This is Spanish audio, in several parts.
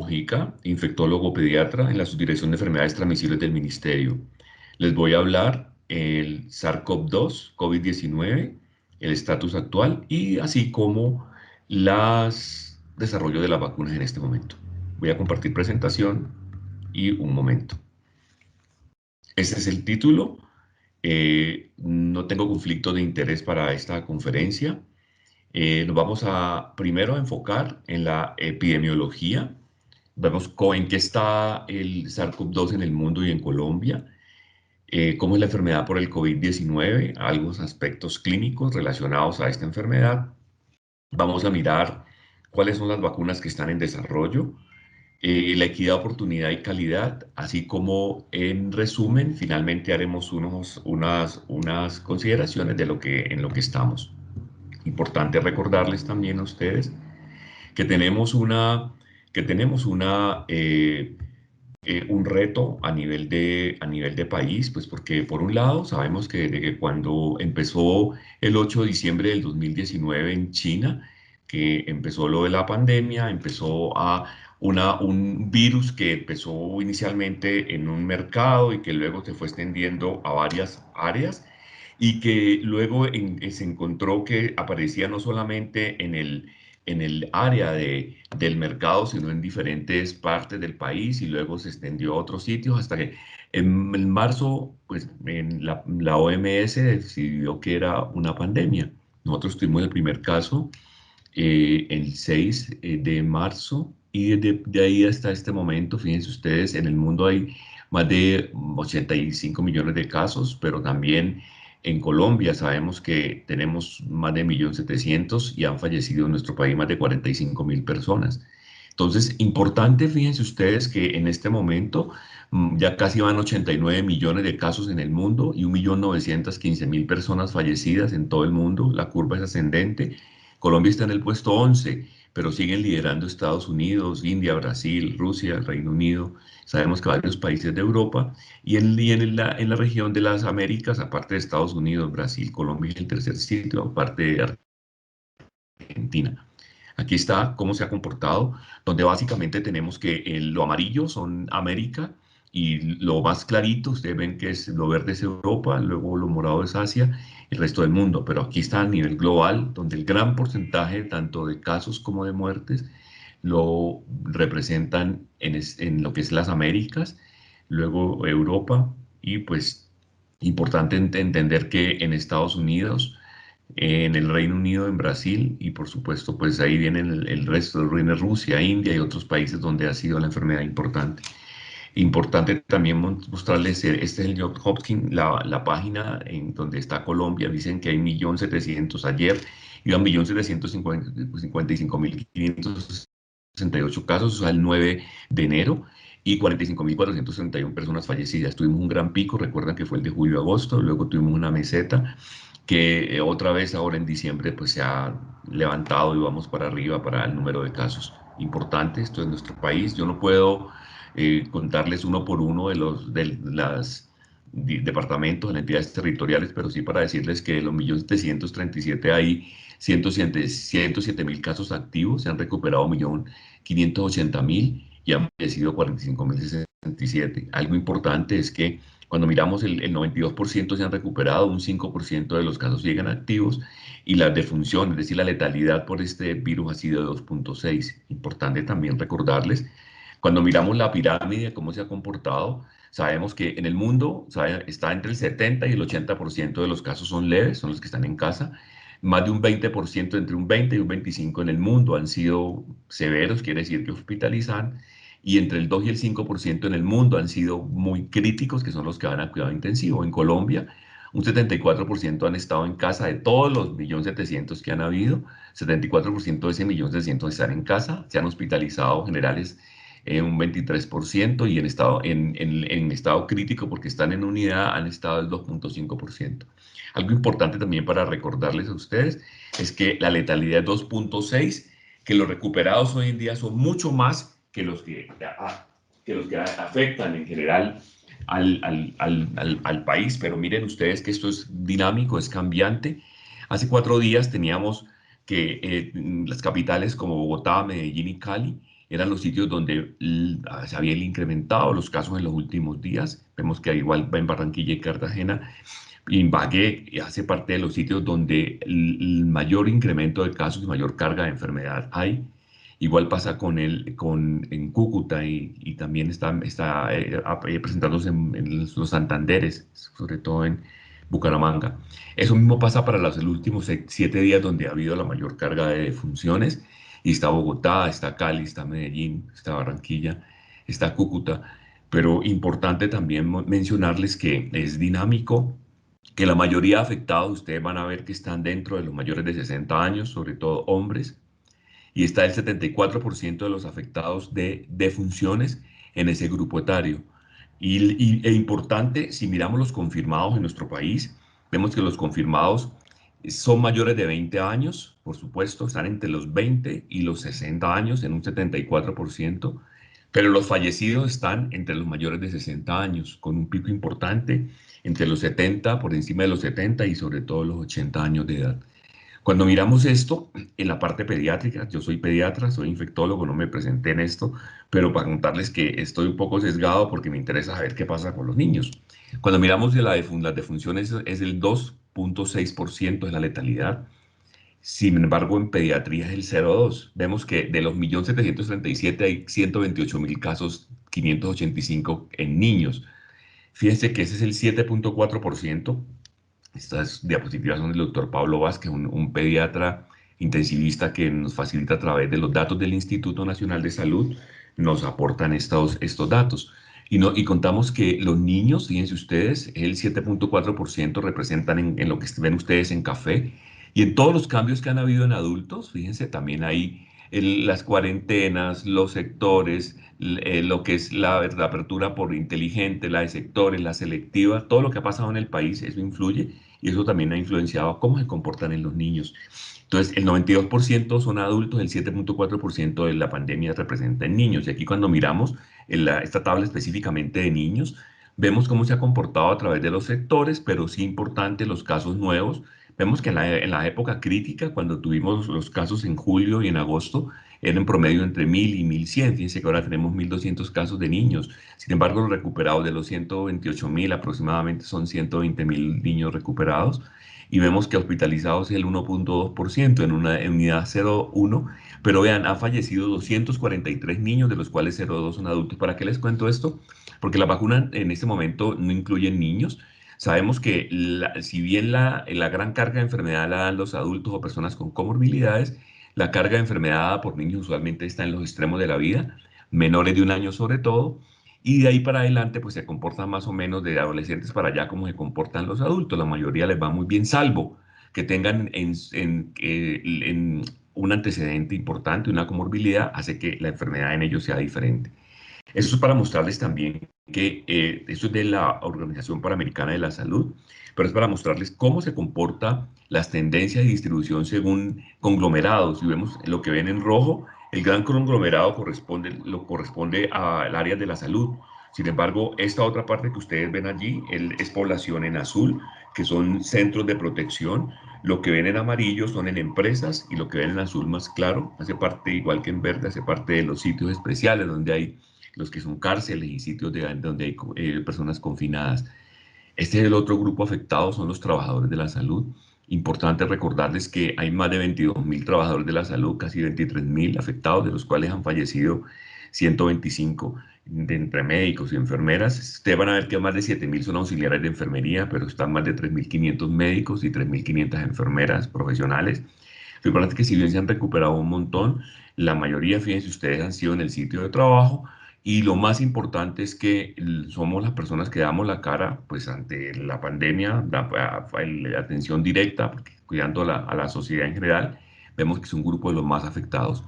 Mojica, infectólogo pediatra en la Subdirección de Enfermedades Transmisibles del Ministerio. Les voy a hablar el SARS-CoV-2, COVID-19, el estatus actual y así como las desarrollo de las vacunas en este momento. Voy a compartir presentación y un momento. Este es el título. No tengo conflicto de interés para esta conferencia. Nos vamos a primero a enfocar en la epidemiología. Vemos en qué está el SARS-CoV-2 en el mundo y en Colombia, cómo es la enfermedad por el COVID-19, algunos aspectos clínicos relacionados a esta enfermedad. Vamos a mirar cuáles son las vacunas que están en desarrollo, la equidad, oportunidad y calidad, así como en resumen, finalmente haremos unas consideraciones de en lo que estamos. Importante recordarles también a ustedes que tenemos un reto a nivel de país, pues porque por un lado sabemos que desde que cuando empezó el 8 de diciembre del 2019 en China, que empezó lo de la pandemia, empezó un virus que empezó inicialmente en un mercado y que luego se fue extendiendo a varias áreas y que luego se encontró que aparecía no solamente en el área del mercado, sino en diferentes partes del país y luego se extendió a otros sitios hasta que en marzo, pues la OMS decidió que era una pandemia. Nosotros tuvimos el primer caso el 6 de marzo y desde de ahí hasta este momento, fíjense ustedes, en el mundo hay más de 85 millones de casos, pero también en Colombia sabemos que tenemos más de 1.700.000 y han fallecido en nuestro país más de 45.000 personas. Entonces, importante, fíjense ustedes que en este momento ya casi van 89 millones de casos en el mundo y 1.915.000 personas fallecidas en todo el mundo. La curva es ascendente. Colombia está en el puesto 11, pero siguen liderando Estados Unidos, India, Brasil, Rusia, el Reino Unido. Sabemos que varios países de Europa en la región de las Américas, aparte de Estados Unidos, Brasil, Colombia es el tercer sitio, aparte de Argentina. Aquí está cómo se ha comportado, donde básicamente tenemos que lo amarillo son América y lo más clarito, ustedes ven que es lo verde es Europa, luego lo morado es Asia, el resto del mundo. Pero aquí está a nivel global, donde el gran porcentaje tanto de casos como de muertes lo representan en lo que es las Américas, luego Europa y pues importante entender que en Estados Unidos en el Reino Unido, en Brasil y por supuesto pues ahí viene el resto del reino, Rusia, India y otros países donde ha sido la enfermedad importante. Importante también mostrarles, este es el Johns Hopkins, la página en donde está Colombia, dicen que hay 1.700.000 ayer, iban 1.755.568 casos, o sea, el 9 de enero, y 45.431 personas fallecidas. Tuvimos un gran pico, recuerdan que fue el de julio-agosto, luego tuvimos una meseta, que otra vez ahora en diciembre pues se ha levantado y vamos para arriba para el número de casos. Importante, esto es nuestro país. Yo no puedo contarles uno por uno de departamentos, de las entidades territoriales, pero sí para decirles que de los 1.737.000 hay 107.000 casos activos, se han recuperado 1.580.000 y han fallecido 45.067. Algo importante es que cuando miramos el 92% se han recuperado, un 5% de los casos siguen activos y la defunción, es decir, la letalidad por este virus ha sido de 2.6. Importante también recordarles, cuando miramos la pirámide, cómo se ha comportado, sabemos que en el mundo está entre el 70 y el 80% de los casos son leves, son los que están en casa. Más de un 20%, entre un 20 y un 25% en el mundo han sido severos, quiere decir que hospitalizan, y entre el 2 y el 5% en el mundo han sido muy críticos, que son los que van a cuidado intensivo. En Colombia, un 74% han estado en casa de todos los 1.700.000 que han habido, 74% de ese 1.700.000 están en casa, se han hospitalizado generales un 23% y en estado crítico porque están en unidad han estado el 2.5%. Algo importante también para recordarles a ustedes es que la letalidad es 2.6, que los recuperados hoy en día son mucho más que los que afectan en general al país, pero miren ustedes que esto es dinámico, es cambiante. Hace 4 días teníamos que las capitales como Bogotá, Medellín y Cali eran los sitios donde se habían incrementado los casos en los últimos días. Vemos que igual en Barranquilla y Cartagena, Ibagué hace parte de los sitios donde el mayor incremento de casos y mayor carga de enfermedad hay. Igual pasa en Cúcuta y también está presentándose en los Santanderes, sobre todo en Bucaramanga. Eso mismo pasa para los últimos 7 días donde ha habido la mayor carga de defunciones. Y está Bogotá, está Cali, está Medellín, está Barranquilla, está Cúcuta. Pero importante también mencionarles que es dinámico, que la mayoría de afectados, ustedes van a ver que están dentro de los mayores de 60 años, sobre todo hombres, y está el 74% de los afectados de defunciones en ese grupo etario. E importante, si miramos los confirmados en nuestro país, vemos que los confirmados son mayores de 20 años, por supuesto, están entre los 20 y los 60 años en un 74%, pero los fallecidos están entre los mayores de 60 años, con un pico importante entre los 70, por encima de los 70 y sobre todo los 80 años de edad. Cuando miramos esto en la parte pediátrica, yo soy pediatra, soy infectólogo, no me presenté en esto, pero para contarles que estoy un poco sesgado porque me interesa saber qué pasa con los niños. Cuando miramos las defunciones es el 2,6% de la letalidad. Sin embargo, en pediatría es el 0,2. Vemos que de los 1.737.000 hay 128.000 casos, 585 en niños. Fíjense que ese es el 7,4%. Estas diapositivas son del doctor Pablo Vázquez, un pediatra intensivista que nos facilita a través de los datos del Instituto Nacional de Salud, nos aportan estos datos. Y contamos que los niños, fíjense ustedes, el 7,4% representan en lo que ven ustedes en café. Y en todos los cambios que han habido en adultos, fíjense, también hay las cuarentenas, los sectores, lo que es la apertura por inteligente, la de sectores, la selectiva, todo lo que ha pasado en el país, eso influye y eso también ha influenciado cómo se comportan en los niños. Entonces, el 92% son adultos, el 7,4% de la pandemia representa en niños. Y aquí cuando miramos esta tabla específicamente de niños, vemos cómo se ha comportado a través de los sectores, pero sí importante los casos nuevos. Vemos que en la época crítica, cuando tuvimos los casos en julio y en agosto, eran en promedio entre 1.000 y 1.100. Fíjense que ahora tenemos 1.200 casos de niños. Sin embargo, los recuperados de los 128.000 aproximadamente son 120.000 niños recuperados. Y vemos que hospitalizados es el 1,2% en una unidad 0,1. Pero vean, han fallecido 243 niños, de los cuales 0,2 son adultos. ¿Para qué les cuento esto? Porque la vacuna en este momento no incluye niños. Sabemos que si bien la gran carga de enfermedad la dan los adultos o personas con comorbilidades, la carga de enfermedad dada por niños usualmente está en los extremos de la vida, menores de un año sobre todo, y de ahí para adelante pues se comportan más o menos de adolescentes para allá como se comportan los adultos. La mayoría les va muy bien, salvo que tengan en un antecedente importante, una comorbilidad, hace que la enfermedad en ellos sea diferente. Eso es para mostrarles también que esto es de la Organización Panamericana de la Salud, pero es para mostrarles cómo se comportan las tendencias de distribución según conglomerados. Si vemos lo que ven en rojo, el gran conglomerado corresponde al área de la salud. Sin embargo, esta otra parte que ustedes ven allí es población en azul, que son centros de protección. Lo que ven en amarillo son en empresas y lo que ven en azul más claro hace parte, igual que en verde, hace parte de los sitios especiales donde hay los que son cárceles y sitios donde hay personas confinadas. Este es el otro grupo afectado, son los trabajadores de la salud. Importante recordarles que hay más de 22.000 trabajadores de la salud, casi 23.000 afectados, de los cuales han fallecido 125 entre médicos y enfermeras. Ustedes van a ver que más de 7.000 son auxiliares de enfermería, pero están más de 3.500 médicos y 3.500 enfermeras profesionales. Lo importante es que si bien se han recuperado un montón, la mayoría, fíjense ustedes, han sido en el sitio de trabajo y lo más importante es que somos las personas que damos la cara pues ante la pandemia, la atención directa, porque cuidando a la sociedad en general, vemos que es un grupo de los más afectados.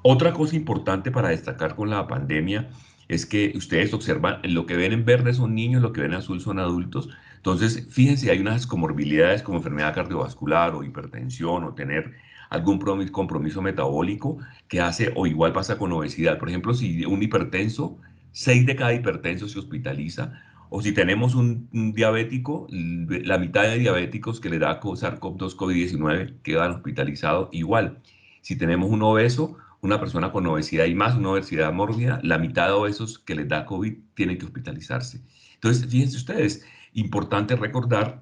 Otra cosa importante para destacar con la pandemia es que ustedes observan, lo que ven en verde son niños, lo que ven en azul son adultos. Entonces, fíjense, hay unas comorbilidades como enfermedad cardiovascular o hipertensión o tener algún compromiso metabólico que hace, o igual pasa con obesidad. Por ejemplo, si un hipertenso, 6 de cada hipertenso se hospitaliza, o si tenemos un diabético, la mitad de diabéticos que le da SARS-CoV-2 COVID-19 quedan hospitalizados igual. Si tenemos un obeso, una persona con obesidad y más una obesidad mórbida, la mitad de obesos que les da COVID tienen que hospitalizarse. Entonces, fíjense ustedes, importante recordar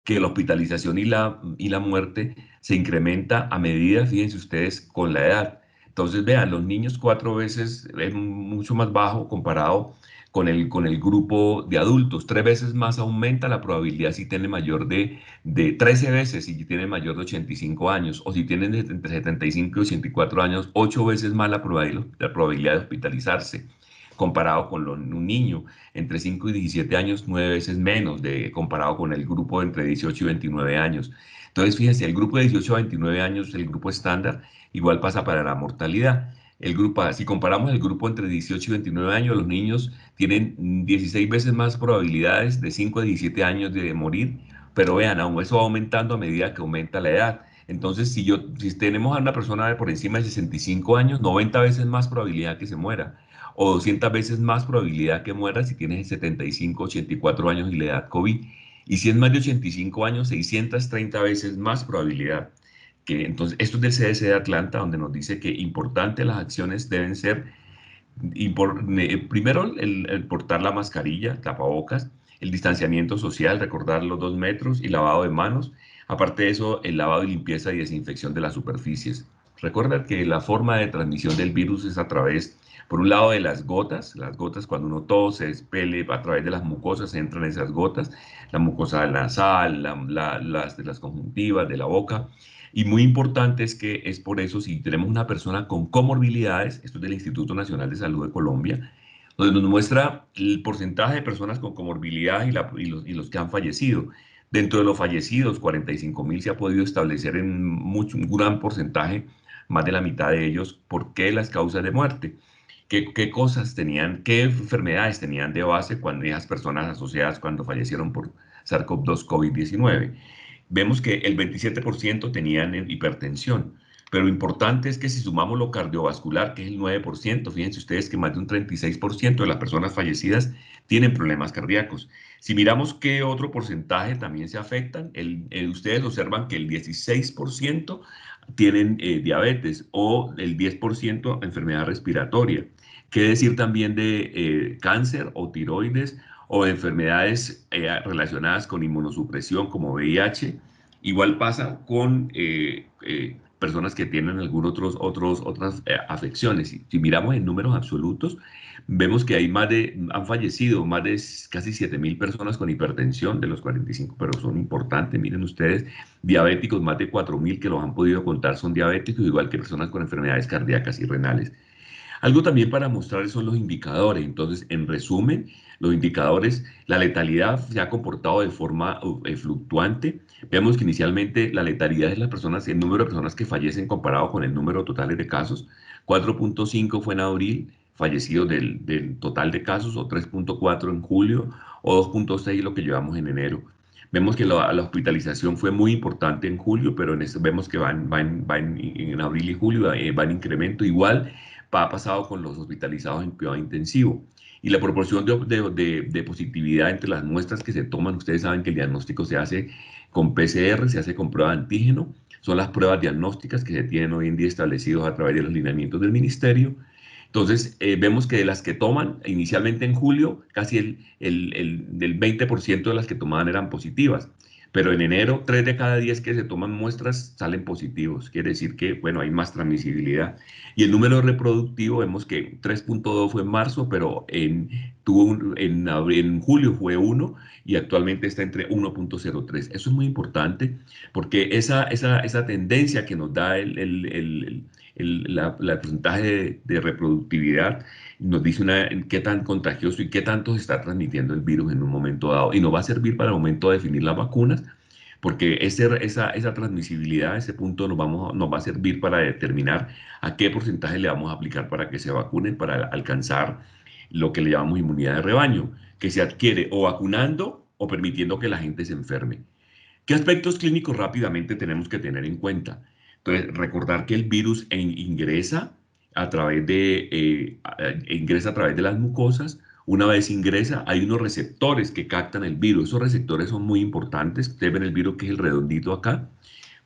que la hospitalización y la muerte se incrementa a medida, fíjense ustedes, con la edad. Entonces, vean, los niños 4 veces es mucho más bajo comparado con el grupo de adultos. 3 veces más aumenta la probabilidad si tiene mayor de 13 veces si tiene mayor de 85 años, o si tienen entre 75 y 84 años, 8 veces más la probabilidad de hospitalizarse comparado con un niño entre 5 y 17 años, 9 veces menos comparado con el grupo entre 18 y 29 años. Entonces, fíjense, el grupo de 18 a 29 años, el grupo estándar, igual pasa para la mortalidad. Si comparamos el grupo entre 18 y 29 años, los niños tienen 16 veces más probabilidades de 5 a 17 años de morir, pero vean, aún eso va aumentando a medida que aumenta la edad. Entonces, si tenemos a una persona por encima de 65 años, 90 veces más probabilidad que se muera o 200 veces más probabilidad que muera si tienes 75, 84 años y la edad COVID. Y si es más de 85 años, 630 veces más probabilidad. Entonces, esto es del CDC de Atlanta, donde nos dice que importante las acciones deben ser, primero, el portar la mascarilla, tapabocas, el distanciamiento social, recordar los 2 metros y lavado de manos. Aparte de eso, el lavado y limpieza y desinfección de las superficies. Recuerda que la forma de transmisión del virus es a través, por un lado, de las gotas cuando uno tose, expele a través de las mucosas, entran esas gotas, la mucosa nasal, de las conjuntivas, de la boca. Y muy importante es que es por eso, si tenemos una persona con comorbilidades, esto es del Instituto Nacional de Salud de Colombia, donde nos muestra el porcentaje de personas con comorbilidades y los que han fallecido. Dentro de los fallecidos, 45.000 se ha podido establecer en un gran porcentaje, más de la mitad de ellos, por qué las causas de muerte. ¿Qué cosas tenían, qué enfermedades tenían de base cuando esas personas asociadas cuando fallecieron por SARS-CoV-2 COVID-19? Vemos que el 27% tenían hipertensión, pero lo importante es que si sumamos lo cardiovascular, que es el 9%, fíjense ustedes que más de un 36% de las personas fallecidas tienen problemas cardíacos. Si miramos qué otro porcentaje también se afectan, ustedes observan que el 16% tienen diabetes o el 10% enfermedad respiratoria. ¿Qué decir también de cáncer o tiroides o enfermedades relacionadas con inmunosupresión como VIH? Igual pasa con personas que tienen otras afecciones. Si miramos en números absolutos, vemos que han fallecido más de casi 7.000 personas con hipertensión de los 45, pero son importantes, miren ustedes, diabéticos, más de 4.000 que los han podido contar son diabéticos, igual que personas con enfermedades cardíacas y renales. Algo también para mostrar son los indicadores. Entonces, en resumen, los indicadores, la letalidad se ha comportado de forma fluctuante. Vemos que inicialmente la letalidad de las personas, el número de personas que fallecen comparado con el número total de casos, 4.5 fue en abril, fallecidos del total de casos, o 3.4 en julio, o 2.6 lo que llevamos en enero. Vemos que la hospitalización fue muy importante en julio, pero vemos que en abril y julio va en incremento. Igual ha pasado con los hospitalizados en cuidado intensivo. Y la proporción de positividad entre las muestras que se toman, ustedes saben que el diagnóstico se hace con PCR, se hace con prueba de antígeno, son las pruebas diagnósticas que se tienen hoy en día establecidos a través de los lineamientos del ministerio. Entonces, vemos que de las que toman, inicialmente en julio, casi del 20% de las que tomaban eran positivas. Pero en enero, 3 de cada 10 que se toman muestras salen positivos. Quiere decir que, bueno, hay más transmisibilidad. Y el número reproductivo, vemos que 3.2 fue en marzo, pero en julio fue 1 y actualmente está entre 1.03. Eso es muy importante porque esa tendencia que nos da el porcentaje de reproductividad nos dice qué tan contagioso y qué tanto se está transmitiendo el virus en un momento dado. Y nos va a servir para el momento de definir las vacunas, porque esa transmisibilidad, ese punto nos va a servir para determinar a qué porcentaje le vamos a aplicar para que se vacunen, para alcanzar lo que le llamamos inmunidad de rebaño, que se adquiere o vacunando o permitiendo que la gente se enferme. ¿Qué aspectos clínicos rápidamente tenemos que tener en cuenta? Entonces, recordar que el virus ingresa a través de las mucosas. Una vez ingresa, hay unos receptores que captan el virus. Esos receptores son muy importantes. Ustedes ven el virus que es el redondito acá.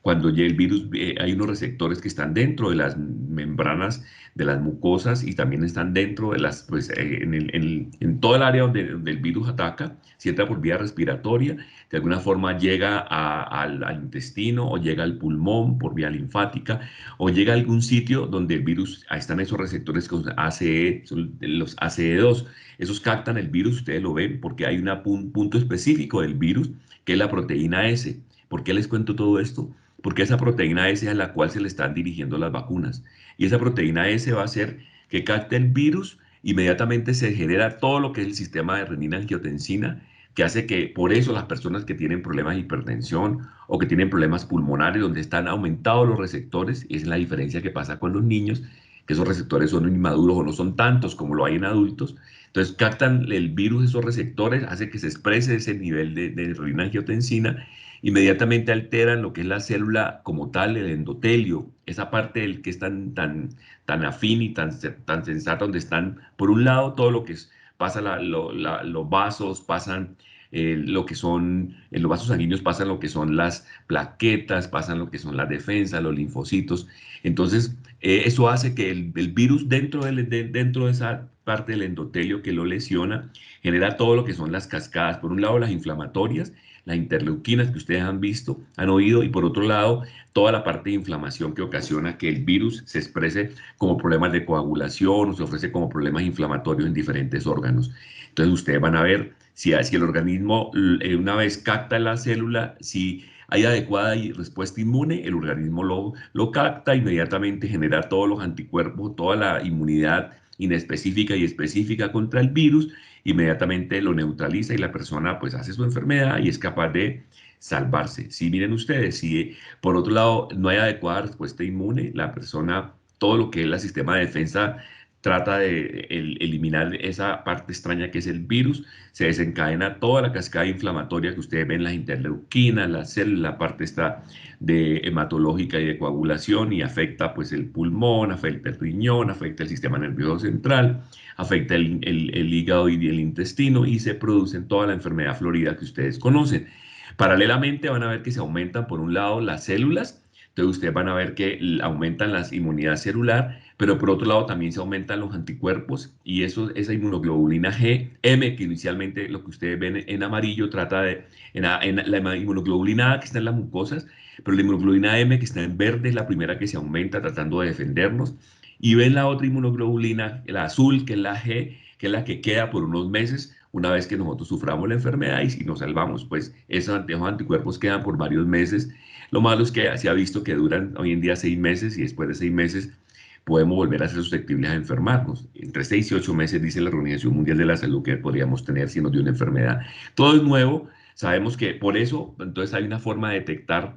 cuando ya el virus, hay unos receptores que están dentro de las membranas de las mucosas y también están dentro de las, pues, en todo el área donde el virus ataca, si entra por vía respiratoria, de alguna forma llega al intestino o llega al pulmón por vía linfática o llega a algún sitio donde el virus, ahí están esos receptores con ACE, son los ACE2, esos captan el virus, ustedes lo ven, porque hay un punto específico del virus que es la proteína S. ¿Por qué les cuento todo esto? Porque esa proteína S es a la cual se le están dirigiendo las vacunas. Y esa proteína S va a hacer que capte el virus, inmediatamente se genera todo lo que es el sistema de renina-angiotensina, que hace que por eso las personas que tienen problemas de hipertensión o que tienen problemas pulmonares, donde están aumentados los receptores, es la diferencia que pasa con los niños, que esos receptores son inmaduros o no son tantos como lo hay en adultos. Entonces captan el virus, esos receptores, hace que se exprese ese nivel de renina-angiotensina, inmediatamente alteran lo que es la célula como tal, el endotelio, esa parte del que es tan afín y tan sensata, donde están, por un lado, todo lo que es, pasa los vasos, pasan lo que son, en los vasos sanguíneos pasan lo que son las plaquetas, pasan lo que son las defensas, los linfocitos. Entonces, eso hace que el virus dentro de esa parte del endotelio que lo lesiona, genera todo lo que son las cascadas. Por un lado, las inflamatorias, las interleuquinas que ustedes han visto, han oído, y por otro lado, toda la parte de inflamación que ocasiona que el virus se exprese como problemas de coagulación o se ofrece como problemas inflamatorios en diferentes órganos. Entonces ustedes van a ver si el organismo una vez capta la célula, si hay adecuada respuesta inmune, el organismo lo capta, inmediatamente genera todos los anticuerpos, toda la inmunidad inespecífica y específica contra el virus, inmediatamente lo neutraliza y la persona pues hace su enfermedad y es capaz de salvarse. Si miren ustedes, si por otro lado no hay adecuada respuesta inmune, la persona, todo lo que es el sistema de defensa trata de eliminar esa parte extraña que es el virus, se desencadena toda la cascada inflamatoria que ustedes ven, las interleuquinas, la célula, la parte está de hematológica y de coagulación y afecta pues el pulmón, afecta el riñón, afecta el sistema nervioso central, afecta el hígado y el intestino y se produce toda la enfermedad florida que ustedes conocen. Paralelamente van a ver que se aumentan por un lado las células, entonces ustedes van a ver que aumentan la inmunidad celular, pero por otro lado también se aumentan los anticuerpos y esa inmunoglobulina G, M, que inicialmente lo que ustedes ven en amarillo trata de, la inmunoglobulina A que está en las mucosas, pero la inmunoglobulina M que está en verde es la primera que se aumenta tratando de defendernos. Y ven la otra inmunoglobulina, la azul, que es la G, que es la que queda por unos meses una vez que nosotros suframos la enfermedad y si nos salvamos, pues esos anticuerpos quedan por varios meses. Lo malo es que se ha visto que duran hoy en día 6 meses y después de 6 meses podemos volver a ser susceptibles a enfermarnos. Entre 6 y 8 meses dice la Organización Mundial de la Salud que podríamos tener si nos dio una enfermedad. Todo es nuevo. Sabemos que por eso, entonces hay una forma de detectar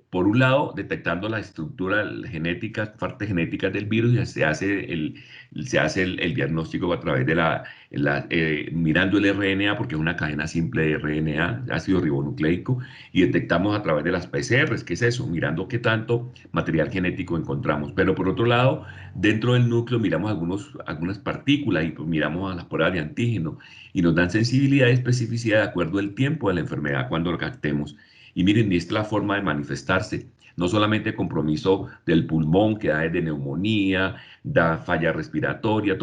por un lado, detectando la estructura genética, partes genéticas del virus, ya se hace el diagnóstico a través de mirando el RNA, porque es una cadena simple de RNA, ácido ribonucleico, y detectamos a través de las PCRs, ¿qué es eso? Mirando qué tanto material genético encontramos. Pero por otro lado, dentro del núcleo miramos algunas partículas y pues, miramos a las pruebas de antígeno y nos dan sensibilidad y especificidad de acuerdo al tiempo de la enfermedad cuando lo captemos. Y miren, esta es la forma de manifestarse. No solamente compromiso del pulmón, que da desde neumonía, da falla respiratoria,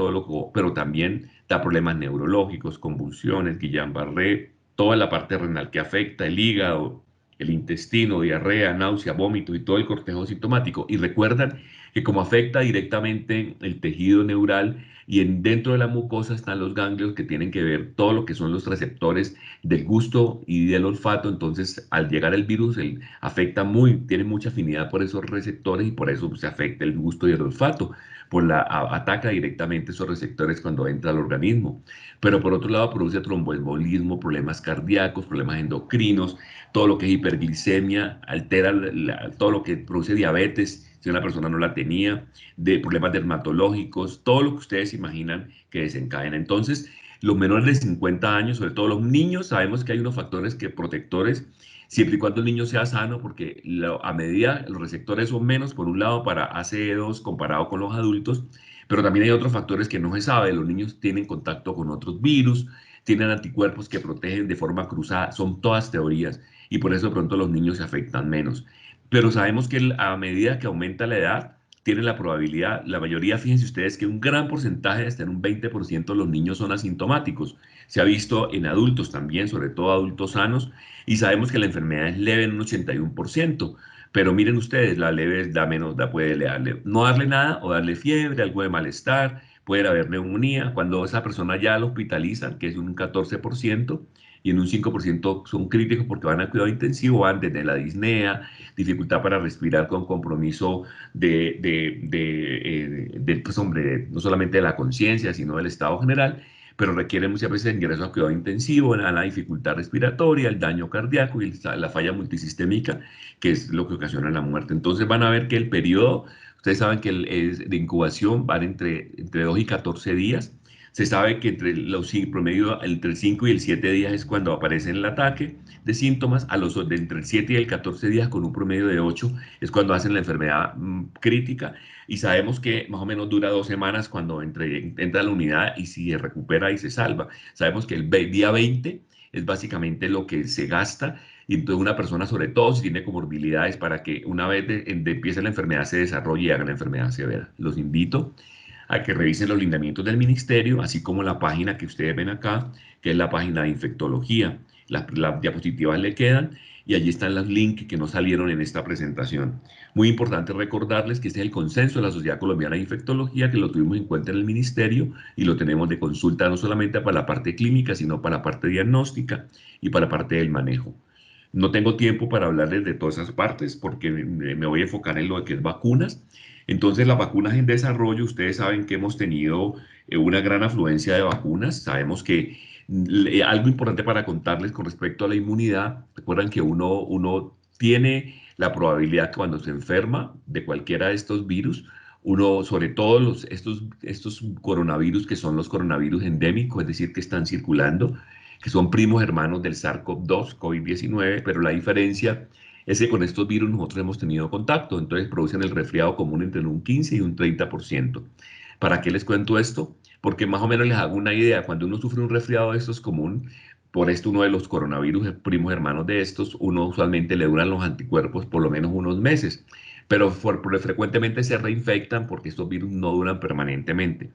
pero también da problemas neurológicos, convulsiones, Guillain-Barré, toda la parte renal que afecta, el hígado, el intestino, diarrea, náusea, vómito y todo el cortejo sintomático. Y recuerdan que como afecta directamente el tejido neural y dentro de la mucosa están los ganglios que tienen que ver todo lo que son los receptores del gusto y del olfato, entonces al llegar el virus tiene mucha afinidad por esos receptores y por eso se afecta el gusto y el olfato, ataca directamente esos receptores cuando entra al organismo. Pero por otro lado produce tromboembolismo, problemas cardíacos, problemas endocrinos, todo lo que es hiperglicemia, altera todo lo que produce diabetes, si una persona no la tenía, de problemas dermatológicos, todo lo que ustedes imaginan que desencadena. Entonces, los menores de 50 años, sobre todo los niños, sabemos que hay unos factores protectores, siempre y cuando el niño sea sano, porque a medida los receptores son menos, por un lado, para ACE2 comparado con los adultos, pero también hay otros factores que no se sabe. Los niños tienen contacto con otros virus, tienen anticuerpos que protegen de forma cruzada, son todas teorías, y por eso de pronto los niños se afectan menos. pero sabemos que a medida que aumenta la edad, tiene la probabilidad, la mayoría, fíjense ustedes que un gran porcentaje, hasta en un 20% de los niños son asintomáticos. Se ha visto en adultos también, sobre todo adultos sanos, y sabemos que la enfermedad es leve en un 81%. Pero miren ustedes, la leve da menos, puede darle, no darle nada o darle fiebre, algo de malestar, puede haber neumonía. Cuando esa persona ya la hospitalizan, que es un 14%, y en un 5% son críticos porque van a cuidado intensivo, van desde la disnea, dificultad para respirar con compromiso pues hombre, no solamente de la conciencia, sino del estado general, pero requieren muchas veces ingreso a cuidado intensivo, la dificultad respiratoria, el daño cardíaco y la falla multisistémica, que es lo que ocasiona la muerte. Entonces van a ver que el periodo, ustedes saben que de incubación van entre 2 y 14 días. Se sabe que entre los promedio entre el 5 y el 7 días es cuando aparece el ataque de síntomas, de entre el 7 y el 14 días con un promedio de 8 es cuando hacen la enfermedad crítica, y sabemos que más o menos dura 2 semanas cuando entra a la unidad y si se recupera y se salva. Sabemos que el día 20 es básicamente lo que se gasta, y entonces una persona, sobre todo si tiene comorbilidades, para que una vez empiece la enfermedad se desarrolle y haga la enfermedad severa. Los invito a que revisen los lineamientos del ministerio, así como la página que ustedes ven acá, que es la página de infectología. Las diapositivas le quedan y allí están los links que no salieron en esta presentación. Muy importante recordarles que este es el consenso de la Sociedad Colombiana de Infectología, que lo tuvimos en cuenta en el ministerio y lo tenemos de consulta no solamente para la parte clínica, sino para la parte diagnóstica y para la parte del manejo. No tengo tiempo para hablarles de todas esas partes porque me voy a enfocar en lo que es vacunas. Entonces, las vacunas en desarrollo, ustedes saben que hemos tenido una gran afluencia de vacunas. Sabemos que algo importante para contarles con respecto a la inmunidad, recuerdan que uno tiene la probabilidad que cuando se enferma de cualquiera de estos virus, uno, sobre todo estos coronavirus que son los coronavirus endémicos, es decir, que están circulando, que son primos hermanos del SARS-CoV-2, COVID-19, pero la diferencia es que con estos virus nosotros hemos tenido contacto, entonces producen el resfriado común entre un 15 y un 30%. ¿Para qué les cuento esto? Porque más o menos les hago una idea. Cuando uno sufre un resfriado de estos común, por esto uno de los coronavirus primos hermanos de estos, uno usualmente le duran los anticuerpos por lo menos unos meses, pero frecuentemente se reinfectan porque estos virus no duran permanentemente.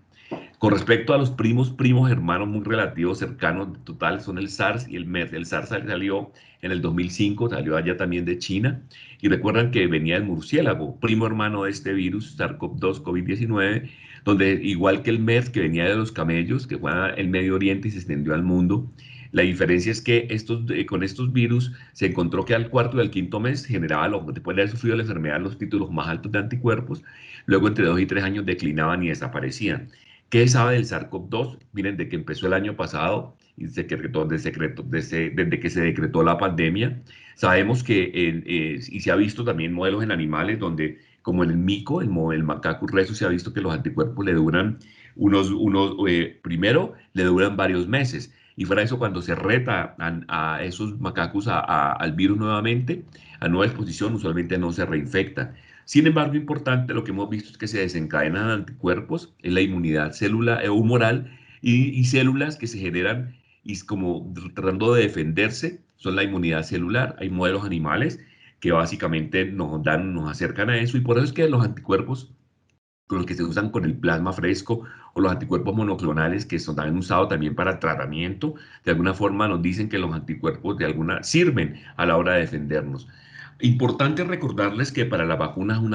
Con respecto a los primos hermanos muy relativos, cercanos, total, son el SARS y el MERS. El SARS salió en el 2005, salió allá también de China, y recuerdan que venía el murciélago, primo hermano de este virus, SARS-CoV-2, COVID-19, donde igual que el MERS, que venía de los camellos, que fue al Medio Oriente y se extendió al mundo. La diferencia es que con estos virus se encontró que al cuarto y al quinto mes generaba, después de haber sufrido la enfermedad, los títulos más altos de anticuerpos, luego entre 2 y 3 años declinaban y desaparecían. ¿Qué sabe del SARS-CoV-2? Miren, de que empezó el año pasado y desde que se decretó la pandemia, sabemos que, y se ha visto también modelos en animales donde, como en el mico, el macaco rhesus, se ha visto que los anticuerpos le duran primero, le duran varios meses. Y fuera de eso, cuando se reta a esos macacos al virus nuevamente, a nueva exposición, usualmente no se reinfectan. Sin embargo, importante, lo que hemos visto es que se desencadenan anticuerpos en la inmunidad celular humoral, y células que se generan y como tratando de defenderse son la inmunidad celular. Hay modelos animales que básicamente nos acercan a eso, y por eso es que los anticuerpos con los que se usan con el plasma fresco, o los anticuerpos monoclonales que son también usados también para tratamiento, de alguna forma nos dicen que los anticuerpos de alguna sirven a la hora de defendernos. Importante recordarles que para las vacunas hay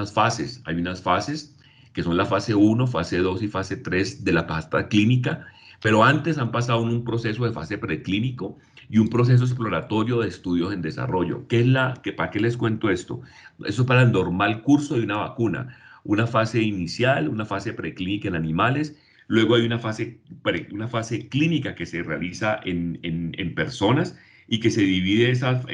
unas fases que son la fase 1, fase 2 y fase 3 de la fase clínica, pero antes han pasado un proceso de fase preclínico y un proceso exploratorio de estudios en desarrollo. ¿Para qué les cuento esto? Eso es para el normal curso de una vacuna. Una fase inicial, una fase preclínica en animales, luego hay una fase clínica que se realiza en personas, y que se divide esos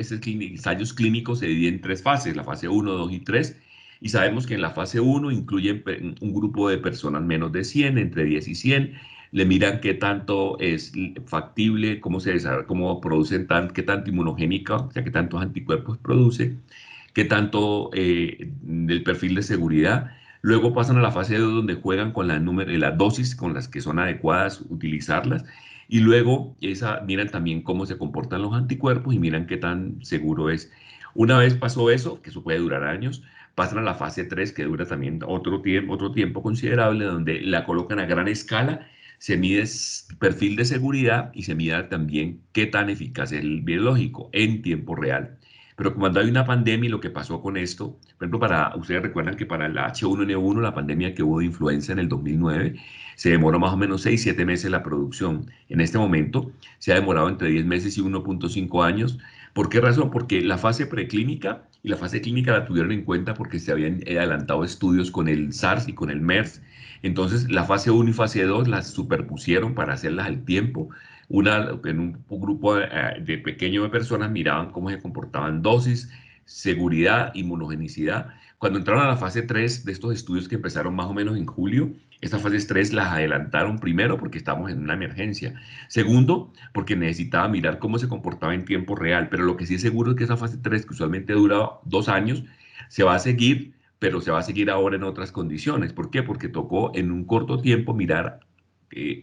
ensayos clínicos se dividen en 3 fases, la fase 1, 2 y 3, y sabemos que en la fase 1 incluyen un grupo de personas menos de 100, entre 10 y 100, le miran qué tanto es factible, cómo se desarrolla, cómo producen, qué tanto inmunogénica, o sea, qué tantos anticuerpos produce, qué tanto del perfil de seguridad. Luego pasan a la fase 2 donde juegan con la dosis con las que son adecuadas utilizarlas. Y luego miran también cómo se comportan los anticuerpos y miran qué tan seguro es. Una vez pasó eso, que eso puede durar años, pasan a la fase 3 que dura también otro tiempo considerable, donde la colocan a gran escala, se mide perfil de seguridad y se mide también qué tan eficaz es el biológico en tiempo real. Pero cuando hay una pandemia, y lo que pasó con esto, por ejemplo, ustedes recuerdan que para la H1N1, la pandemia que hubo de influenza en el 2009, se demoró más o menos 6, 7 meses la producción. En este momento se ha demorado entre 10 meses y 1,5 años. ¿Por qué razón? Porque la fase preclínica y la fase clínica la tuvieron en cuenta porque se habían adelantado estudios con el SARS y con el MERS. Entonces, la fase uno y fase 2 las superpusieron para hacerlas al tiempo. En un grupo de pequeño de personas miraban cómo se comportaban dosis, seguridad, inmunogenicidad. Cuando entraron a la fase 3 de estos estudios que empezaron más o menos en julio, estas fases 3 las adelantaron primero porque estábamos en una emergencia. Segundo, porque necesitaba mirar cómo se comportaba en tiempo real. Pero lo que sí es seguro es que esa fase 3, que usualmente dura 2 años, se va a seguir, pero se va a seguir ahora en otras condiciones. ¿Por qué? Porque tocó en un corto tiempo mirar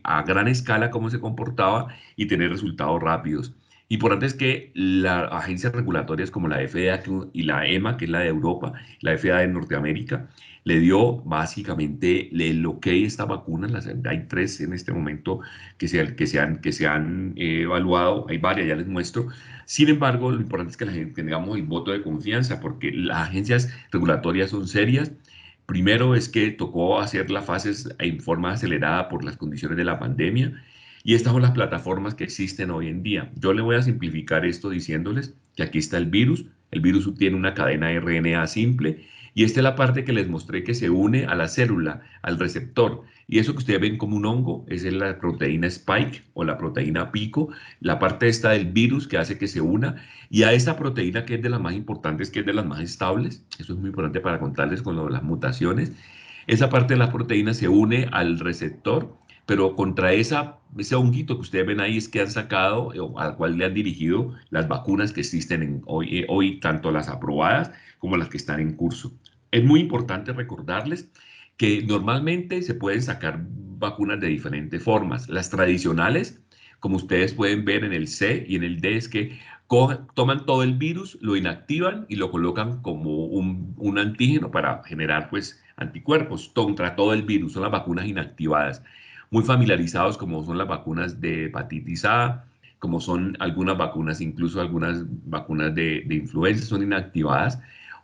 a gran escala cómo se comportaba y tener resultados rápidos. Importante es que las agencias regulatorias como la FDA y la EMA, que es la de Europa, la FDA de Norteamérica, le dio básicamente el ok a esta vacuna. Hay tres en este momento que se han evaluado, hay varias, ya les muestro. Sin embargo, lo importante es que la gente tengamos el voto de confianza porque las agencias regulatorias son serias. Primero es que tocó hacer las fases en forma acelerada por las condiciones de la pandemia y estas son las plataformas que existen hoy en día. Yo le voy a simplificar esto diciéndoles que aquí está el virus tiene una cadena RNA simple y esta es la parte que les mostré que se une a la célula, al receptor. Y eso que ustedes ven como un hongo es la proteína spike o la proteína pico, la parte esta del virus que hace que se una. Y a esa proteína que es de las más importantes, que es de las más estables, eso es muy importante para contarles con lo de las mutaciones, esa parte de la proteína se une al receptor, pero contra ese honguito que ustedes ven ahí es que han sacado, al cual le han dirigido las vacunas que existen hoy, tanto las aprobadas como las que están en curso. Es muy importante recordarles que normalmente se pueden sacar vacunas de diferentes formas. Las tradicionales, como ustedes pueden ver en el C y en el D, es que toman todo el virus, lo inactivan y lo colocan como un antígeno para generar pues anticuerpos contra todo el virus. Son las vacunas inactivadas, muy familiarizados como son las vacunas de hepatitis A, como son algunas vacunas, incluso algunas vacunas de influenza son inactivadas,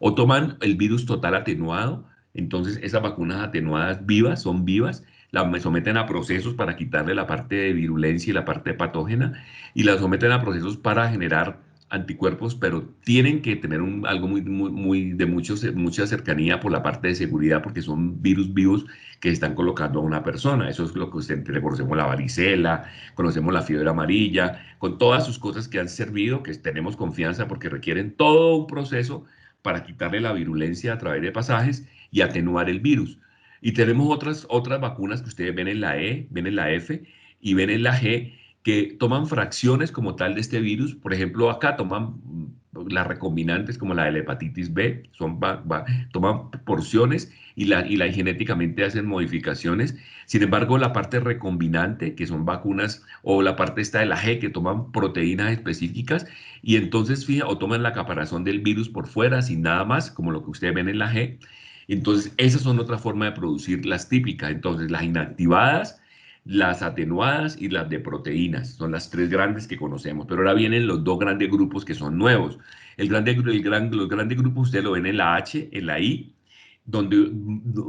o toman el virus total atenuado. Entonces esas vacunas atenuadas vivas son vivas, las someten a procesos para quitarle la parte de virulencia y la parte patógena y las someten a procesos para generar anticuerpos, pero tienen que tener algo de mucha cercanía por la parte de seguridad porque son virus vivos que están colocando a una persona. Eso es lo que usted conocemos la varicela, conocemos la fiebre amarilla, con todas sus cosas que han servido, que tenemos confianza porque requieren todo un proceso para quitarle la virulencia a través de pasajes y atenuar el virus. Y tenemos otras vacunas que ustedes ven en la E, ven en la F y ven en la G, que toman fracciones como tal de este virus. Por ejemplo, acá toman las recombinantes como la de la hepatitis B, toman porciones y genéticamente hacen modificaciones. Sin embargo, la parte recombinante, que son vacunas, o la parte esta de la G, que toman proteínas específicas, y entonces, fija, o toman la caparazón del virus por fuera, sin nada más, como lo que ustedes ven en la G. Entonces, esas son otra forma de producir las típicas. Entonces, las inactivadas, las atenuadas y las de proteínas. Son las tres grandes que conocemos. Pero ahora vienen los dos grandes grupos que son nuevos. Los grandes grupos ustedes lo ven en la H, en la I, donde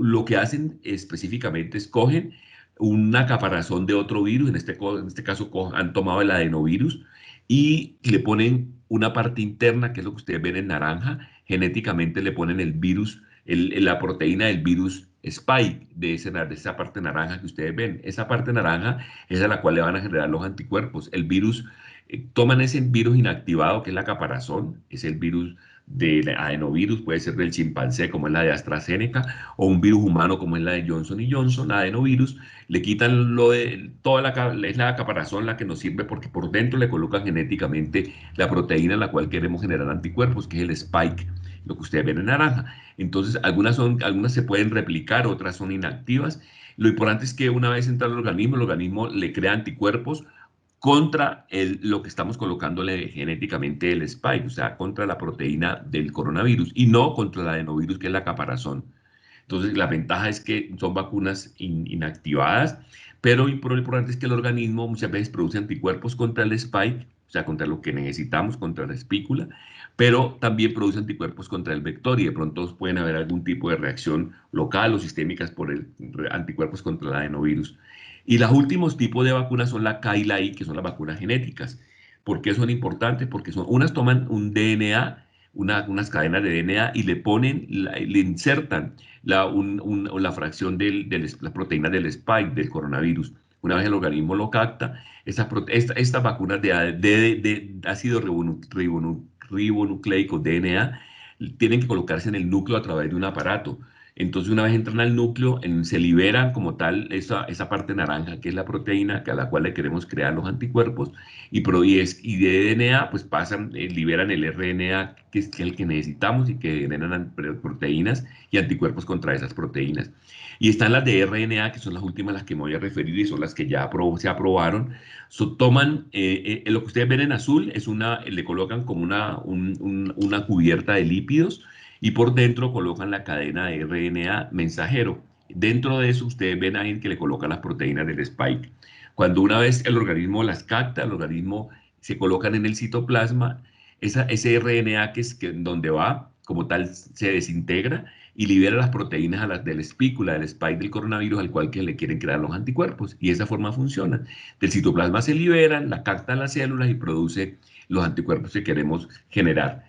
lo que hacen específicamente es cogen una caparazón de otro virus, en este caso han tomado el adenovirus y le ponen una parte interna, que es lo que ustedes ven en naranja, genéticamente le ponen el virus, la proteína del virus Spike, de esa parte naranja que ustedes ven. Esa parte naranja es a la cual le van a generar los anticuerpos. El virus, toman ese virus inactivado, que es la caparazón, es el virus del adenovirus, puede ser del chimpancé, como es la de AstraZeneca, o un virus humano, como es la de Johnson y Johnson, adenovirus, le quitan es la caparazón la que nos sirve porque por dentro le colocan genéticamente la proteína en la cual queremos generar anticuerpos, que es el spike, lo que ustedes ven en naranja. Entonces, algunas se pueden replicar, otras son inactivas. Lo importante es que una vez entra el organismo le crea anticuerpos contra lo que estamos colocándole genéticamente el spike, o sea, contra la proteína del coronavirus y no contra la adenovirus, que es la caparazón. Entonces, la ventaja es que son vacunas inactivadas, pero lo importante es que el organismo muchas veces produce anticuerpos contra el spike, o sea, contra lo que necesitamos, contra la espícula, pero también produce anticuerpos contra el vector y de pronto pueden haber algún tipo de reacción local o sistémicas por el anticuerpos contra el adenovirus. Y los últimos tipos de vacunas son la K y la I, que son las vacunas genéticas. ¿Por qué son importantes? Porque unas toman un DNA, unas cadenas de DNA y le ponen, le insertan la fracción la proteína del spike del coronavirus. Una vez el organismo lo capta, estas vacunas de ácido ribonucleico, DNA, tienen que colocarse en el núcleo a través de un aparato. Entonces, una vez entran al núcleo, se liberan como tal esa parte naranja, que es la proteína a la cual le queremos crear los anticuerpos, y de DNA, pues pasan, liberan el RNA, que es el que necesitamos y que generan proteínas y anticuerpos contra esas proteínas. Y están las de RNA, que son las últimas las que me voy a referir y son las que ya se aprobaron. Toman, lo que ustedes ven en azul es le colocan como una cubierta de lípidos y por dentro colocan la cadena de RNA mensajero. Dentro de eso ustedes ven ahí que le colocan las proteínas del spike. Cuando una vez el organismo las capta, el organismo se colocan en el citoplasma, ese RNA que donde va, como tal, se desintegra y libera las proteínas de la espícula, del spike del coronavirus al cual que le quieren crear los anticuerpos. Y de esa forma funciona. Del citoplasma se liberan, la captan las células y produce los anticuerpos que queremos generar.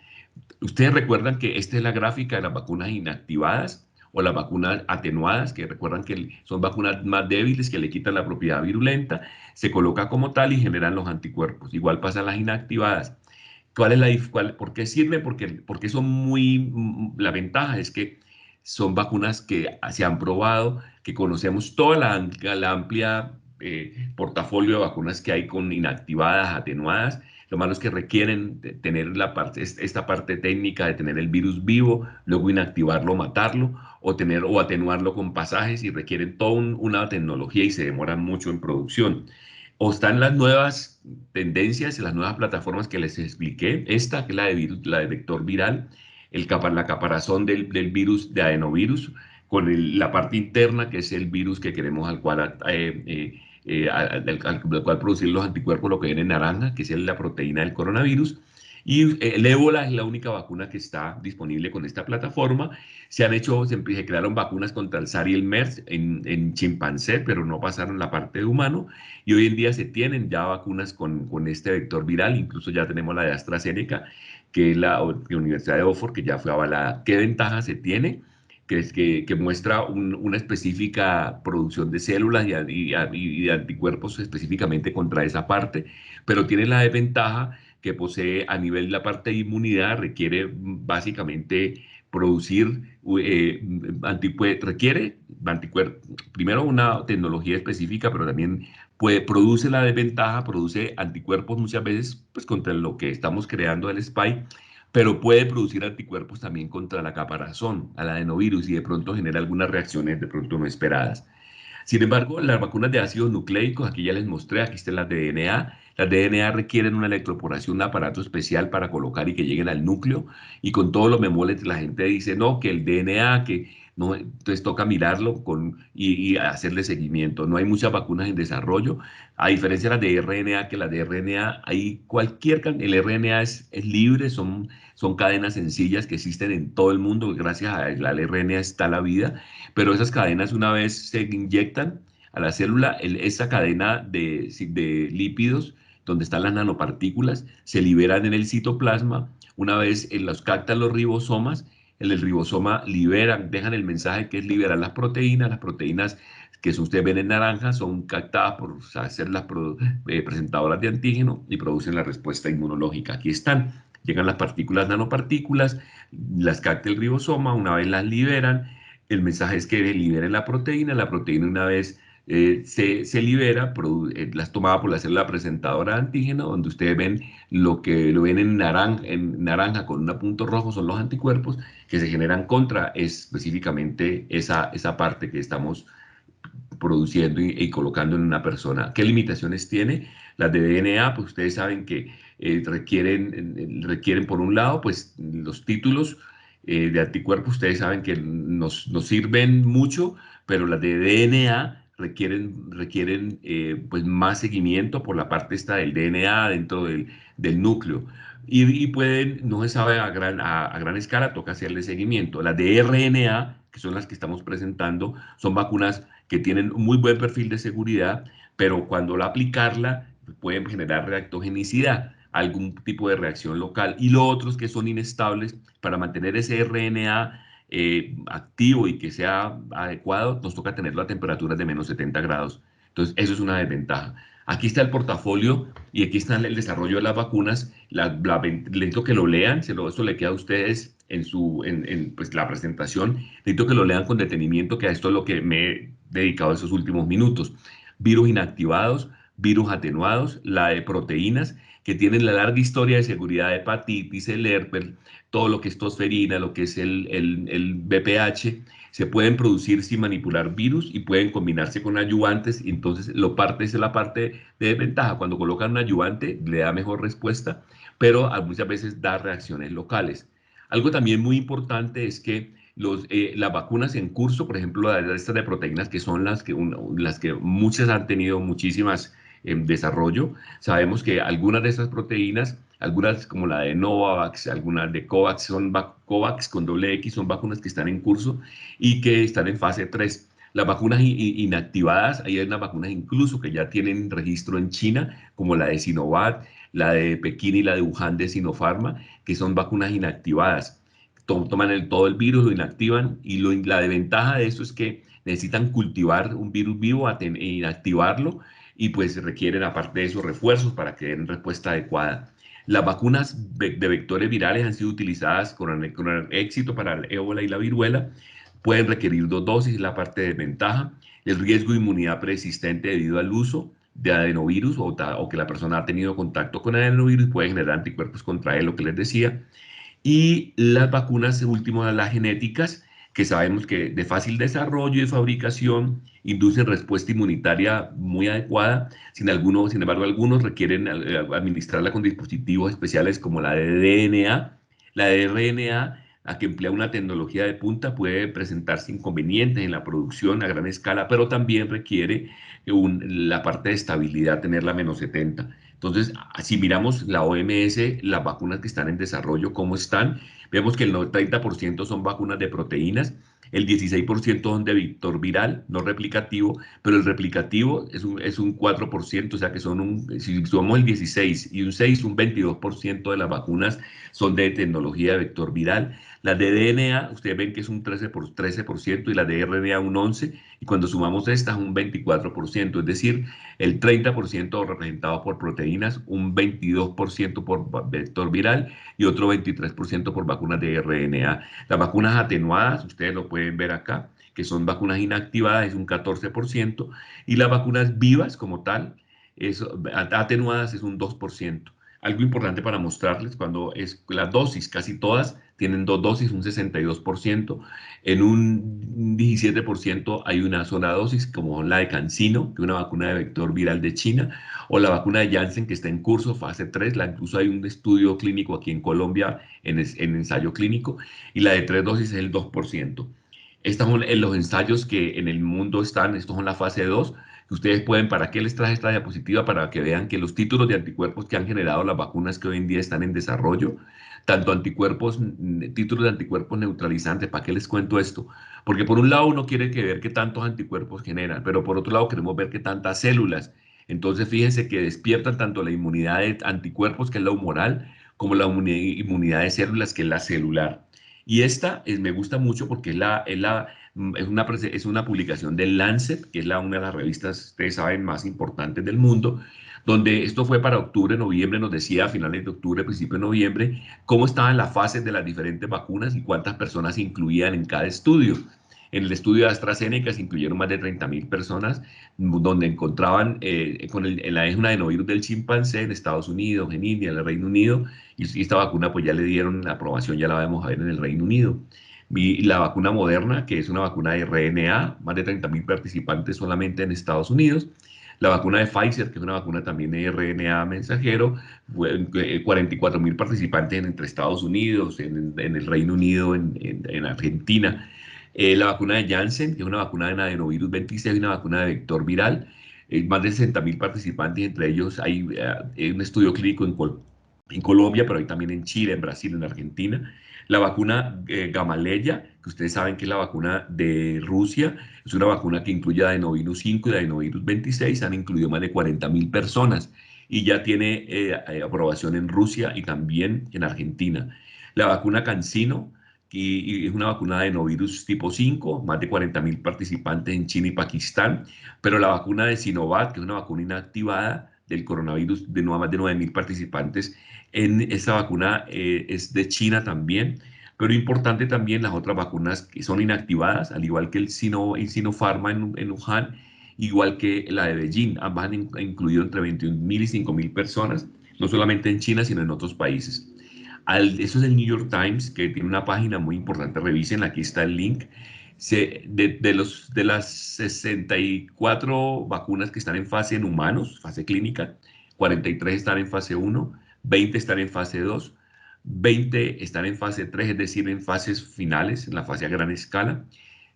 Ustedes recuerdan que esta es la gráfica de las vacunas inactivadas o las vacunas atenuadas, que recuerdan que son vacunas más débiles que le quitan la propiedad virulenta, se coloca como tal y generan los anticuerpos. Igual pasa las inactivadas. ¿Por qué sirven? Porque son la ventaja es que son vacunas que se han probado, que conocemos toda la amplia portafolio de vacunas que hay con inactivadas, atenuadas. Lo malo es que requieren tener esta parte técnica de tener el virus vivo, luego inactivarlo, matarlo, o atenuarlo con pasajes y requieren toda una tecnología y se demoran mucho en producción. O están las nuevas tendencias y las nuevas plataformas que les expliqué. Esta, que es la de vector viral, la caparazón del virus, de adenovirus, con la parte interna, que es el virus que queremos al cual producir los anticuerpos, lo que viene en naranja, que es la proteína del coronavirus. Y el ébola es la única vacuna que está disponible con esta plataforma. Se crearon vacunas contra el SARS y el MERS en chimpancé, pero no pasaron la parte de humano. Y hoy en día se tienen ya vacunas con este vector viral, incluso ya tenemos la de AstraZeneca, que es la Universidad de Oxford, que ya fue avalada. ¿Qué ventaja se tiene? Que muestra una específica producción de células y de anticuerpos específicamente contra esa parte, pero tiene la desventaja que posee a nivel de la parte de inmunidad, requiere básicamente producir, requiere primero una tecnología específica, pero también produce la desventaja, produce anticuerpos muchas veces pues, contra lo que estamos creando el spike, pero puede producir anticuerpos también contra la caparazón, al adenovirus, y de pronto genera algunas reacciones de pronto no esperadas. Sin embargo, las vacunas de ácidos nucleicos, aquí ya les mostré, aquí están las de DNA. Las de DNA requieren una electroporación, un aparato especial para colocar y que lleguen al núcleo. Y con todos los memoles la gente dice, no, que el DNA, que no, entonces toca mirarlo y hacerle seguimiento. No hay muchas vacunas en desarrollo. A diferencia de las de RNA, que las de RNA, el RNA es libre, son cadenas sencillas que existen en todo el mundo. Gracias al RNA está la vida, pero esas cadenas una vez se inyectan a la célula, esa cadena de lípidos, donde están las nanopartículas, se liberan en el citoplasma. Una vez los captan los ribosomas, el ribosoma dejan el mensaje que es liberar las proteínas que ustedes ven en naranja, son captadas por ser las presentadoras de antígeno y producen la respuesta inmunológica. Aquí están, llegan las partículas nanopartículas, las capta el ribosoma, una vez las liberan, el mensaje es que liberen la proteína una vez se libera, las tomada por la célula presentadora de antígeno, donde ustedes ven lo ven en naranja con un punto rojo, son los anticuerpos que se generan contra específicamente esa parte que estamos produciendo y colocando en una persona. ¿Qué limitaciones tiene? Las de DNA, pues ustedes saben que requieren por un lado, pues los títulos de anticuerpos, ustedes saben que nos sirven mucho, pero las de DNA requieren pues más seguimiento por la parte esta del DNA dentro del núcleo. Y pueden, no se sabe a gran escala, toca hacerle seguimiento. Las de RNA, que son las que estamos presentando, son vacunas que tienen un muy buen perfil de seguridad, pero cuando la aplicarla pueden generar reactogenicidad, algún tipo de reacción local. Y los otros que son inestables, para mantener ese RNA activo y que sea adecuado, nos toca tenerlo a temperaturas de -70 grados. Entonces, eso es una desventaja. Aquí está el portafolio y aquí está el desarrollo de las vacunas. Necesito que lo lean, esto le queda a ustedes pues, la presentación. Necesito que lo lean con detenimiento, que a esto es lo que me he dedicado esos últimos minutos. Virus inactivados, virus atenuados, la de proteínas, que tienen la larga historia de seguridad de hepatitis, el herpes, todo lo que es tosferina, lo que es el BPH, se pueden producir sin manipular virus y pueden combinarse con ayudantes. Y entonces, esa es la parte de desventaja. Cuando colocan un ayudante, le da mejor respuesta, pero muchas veces da reacciones locales. Algo también muy importante es que las vacunas en curso, por ejemplo, estas de proteínas, que son las que muchas han tenido muchísimas en desarrollo, sabemos que algunas de esas proteínas, algunas como la de Novavax, algunas de COVAX, COVAX con doble X, son vacunas que están en curso y que están en fase 3. Las vacunas inactivadas, hay unas vacunas incluso que ya tienen registro en China, como la de Sinovac, la de Pekín y la de Wuhan de Sinopharma, que son vacunas inactivadas. Toman todo el virus, lo inactivan y la desventaja de esto es que necesitan cultivar un virus vivo, inactivarlo y pues requieren aparte de esos refuerzos para que den respuesta adecuada. Las vacunas de vectores virales han sido utilizadas con éxito para el ébola y la viruela. Pueden requerir 2 dosis, la parte de ventaja. El riesgo de inmunidad preexistente debido al uso de adenovirus o que la persona ha tenido contacto con adenovirus y puede generar anticuerpos contra él, lo que les decía. Y las vacunas, último, las genéticas, que sabemos que de fácil desarrollo y de fabricación inducen respuesta inmunitaria muy adecuada. Sin embargo, algunos requieren administrarla con dispositivos especiales como la de DNA. La de RNA, a que emplea una tecnología de punta, puede presentarse inconvenientes en la producción a gran escala, pero también requiere la parte de estabilidad, tenerla a -70. Entonces, si miramos la OMS, las vacunas que están en desarrollo, cómo están, vemos que el 30% son vacunas de proteínas, el 16% son de vector viral, no replicativo, pero el replicativo es un 4%, o sea que si somos el 16 y un 6, un 22% de las vacunas son de tecnología de vector viral. Las de DNA, ustedes ven que es un 13% y las de RNA un 11%, y cuando sumamos estas un 24%, es decir, el 30% representado por proteínas, un 22% por vector viral y otro 23% por vacunas de RNA. Las vacunas atenuadas, ustedes lo pueden ver acá, que son vacunas inactivadas, es un 14%, y las vacunas vivas como tal, atenuadas es un 2%. Algo importante para mostrarles, cuando es la dosis, casi todas tienen 2 dosis, un 62%. En un 17% hay una sola dosis, como la de CanSino, que es una vacuna de vector viral de China, o la vacuna de Janssen, que está en curso, fase 3. Incluso hay un estudio clínico aquí en Colombia, en ensayo clínico, y la de 3 dosis es el 2%. Estos son los ensayos que en el mundo están, estos son la fase 2, que ustedes pueden, ¿para qué les traje esta diapositiva? Para que vean que los títulos de anticuerpos que han generado las vacunas que hoy en día están en desarrollo, tanto títulos de anticuerpos neutralizantes, ¿para qué les cuento esto? Porque por un lado uno quiere ver qué tantos anticuerpos generan, pero por otro lado queremos ver qué tantas células. Entonces fíjense que despiertan tanto la inmunidad de anticuerpos, que es la humoral, como la inmunidad de células, que es la celular. Y me gusta mucho porque es una publicación del Lancet, que es una de las revistas, ustedes saben, más importantes del mundo, donde esto fue para octubre, noviembre, nos decía a finales de octubre, principio de noviembre, cómo estaban las fases de las diferentes vacunas y cuántas personas se incluían en cada estudio. En el estudio de AstraZeneca se incluyeron más de 30.000 personas, donde encontraban es un adenovirus del chimpancé en Estados Unidos, en India, en el Reino Unido, y esta vacuna pues ya le dieron la aprobación, ya la vamos a ver en el Reino Unido. Y la vacuna Moderna, que es una vacuna de RNA, más de 30.000 participantes solamente en Estados Unidos. La vacuna de Pfizer, que es una vacuna también de RNA mensajero, 44.000 participantes entre Estados Unidos, en el Reino Unido, en Argentina. La vacuna de Janssen, que es una vacuna de adenovirus 26, una vacuna de vector viral, más de 60.000 participantes, entre ellos hay un estudio clínico en Colombia, pero hay también en Chile, en Brasil, en Argentina. La vacuna Gamaleya, que ustedes saben que es la vacuna de Rusia, es una vacuna que incluye adenovirus 5 y adenovirus 26, han incluido más de 40.000 personas y ya tiene aprobación en Rusia y también en Argentina. La vacuna CanSino, y es una vacuna de adenovirus tipo 5, más de 40.000 participantes en China y Pakistán, pero la vacuna de Sinovac, que es una vacuna inactivada del coronavirus de más de 9.000 participantes, en esta vacuna es de China también, pero importante también las otras vacunas que son inactivadas, al igual que el Sinopharma en Wuhan, igual que la de Beijing. Ambas han incluido entre 21.000 y 5.000 personas, no solamente en China, sino en otros países. Eso es el New York Times, que tiene una página muy importante, revisen, aquí está el link. De las 64 vacunas que están en fase en humanos, fase clínica, 43 están en fase 1, 20 están en fase 2, 20 están en fase 3, es decir, en fases finales, en la fase a gran escala.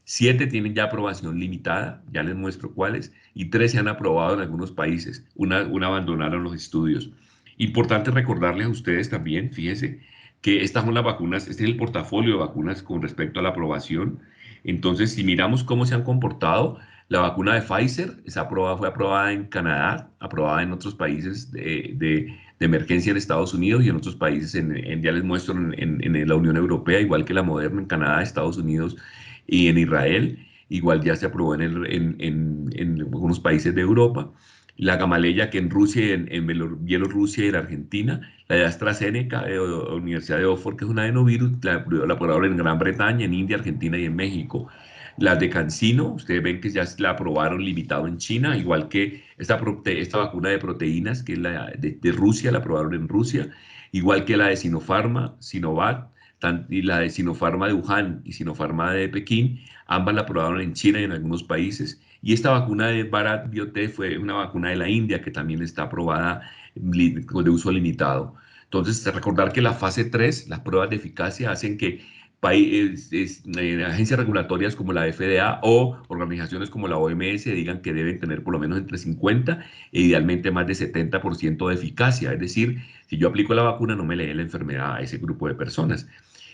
7 tienen ya aprobación limitada, ya les muestro cuáles, y 3 se han aprobado en algunos países, una abandonaron los estudios. Importante recordarles a ustedes también, fíjense, que estas son las vacunas, este es el portafolio de vacunas con respecto a la aprobación. Entonces, si miramos cómo se han comportado, la vacuna de Pfizer fue aprobada en Canadá, aprobada en otros países de emergencia en Estados Unidos y en otros países, ya les muestro, en la Unión Europea, igual que la Moderna en Canadá, Estados Unidos y en Israel. Igual ya se aprobó en algunos países de Europa. La Gamaleya, que en Rusia, en Bielorrusia y en Argentina. La de AstraZeneca, de la Universidad de Oxford, que es un adenovirus, la aprobaron en Gran Bretaña, en India, Argentina y en México. Las de CanSino, ustedes ven que ya la aprobaron limitado en China, igual que esta vacuna de proteínas, que es la de Rusia, la aprobaron en Rusia, igual que la de Sinopharma, Sinovac, y la de Sinopharma de Wuhan y Sinopharma de Pekín, ambas la aprobaron en China y en algunos países. Y esta vacuna de Bharat Biotech fue una vacuna de la India que también está aprobada de uso limitado. Entonces, recordar que la fase 3, las pruebas de eficacia, hacen que agencias regulatorias como la FDA o organizaciones como la OMS digan que deben tener por lo menos entre 50 e idealmente más de 70% de eficacia. Es decir, si yo aplico la vacuna, no me le dé la enfermedad a ese grupo de personas.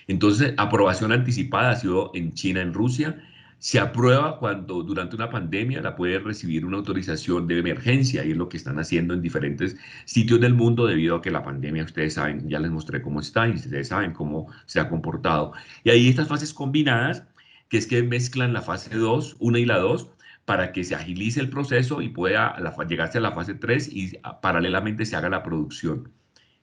Entonces, aprobación anticipada ha sido en China, en Rusia. Se aprueba cuando durante una pandemia la puede recibir una autorización de emergencia y es lo que están haciendo en diferentes sitios del mundo debido a que la pandemia, ustedes saben, ya les mostré cómo está y ustedes saben cómo se ha comportado. Y ahí estas fases combinadas, que es que mezclan la fase 2, 1 y la 2, para que se agilice el proceso y pueda llegarse a la fase 3 y paralelamente se haga la producción.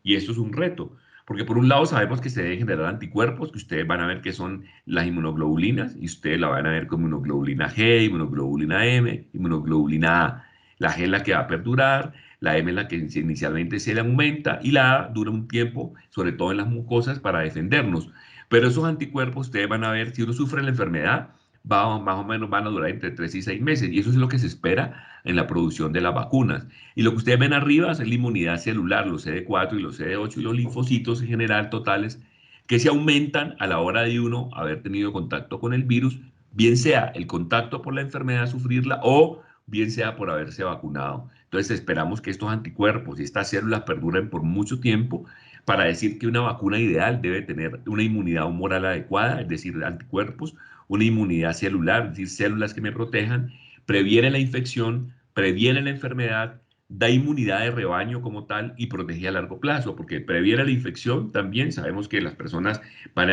Y esto es un reto, porque por un lado sabemos que se deben generar anticuerpos, que ustedes van a ver que son las inmunoglobulinas, y ustedes la van a ver como inmunoglobulina G, inmunoglobulina M, inmunoglobulina A. La G es la que va a perdurar, la M es la que inicialmente se le aumenta, y la A dura un tiempo, sobre todo en las mucosas, para defendernos. Pero esos anticuerpos, ustedes van a ver, si uno sufre la enfermedad, más o menos van a durar entre 3 y 6 meses, y eso es lo que se espera en la producción de las vacunas. Y lo que ustedes ven arriba es la inmunidad celular, los CD4 y los CD8 y los linfocitos en general totales, que se aumentan a la hora de uno haber tenido contacto con el virus, bien sea el contacto por la enfermedad, sufrirla, o bien sea por haberse vacunado. Entonces esperamos que estos anticuerpos y estas células perduren por mucho tiempo para decir que una vacuna ideal debe tener una inmunidad humoral adecuada, es decir, anticuerpos, una inmunidad celular, es decir, células que me protejan, previene la infección, previene la enfermedad, da inmunidad de rebaño como tal y protege a largo plazo, porque previene la infección también, sabemos que las personas van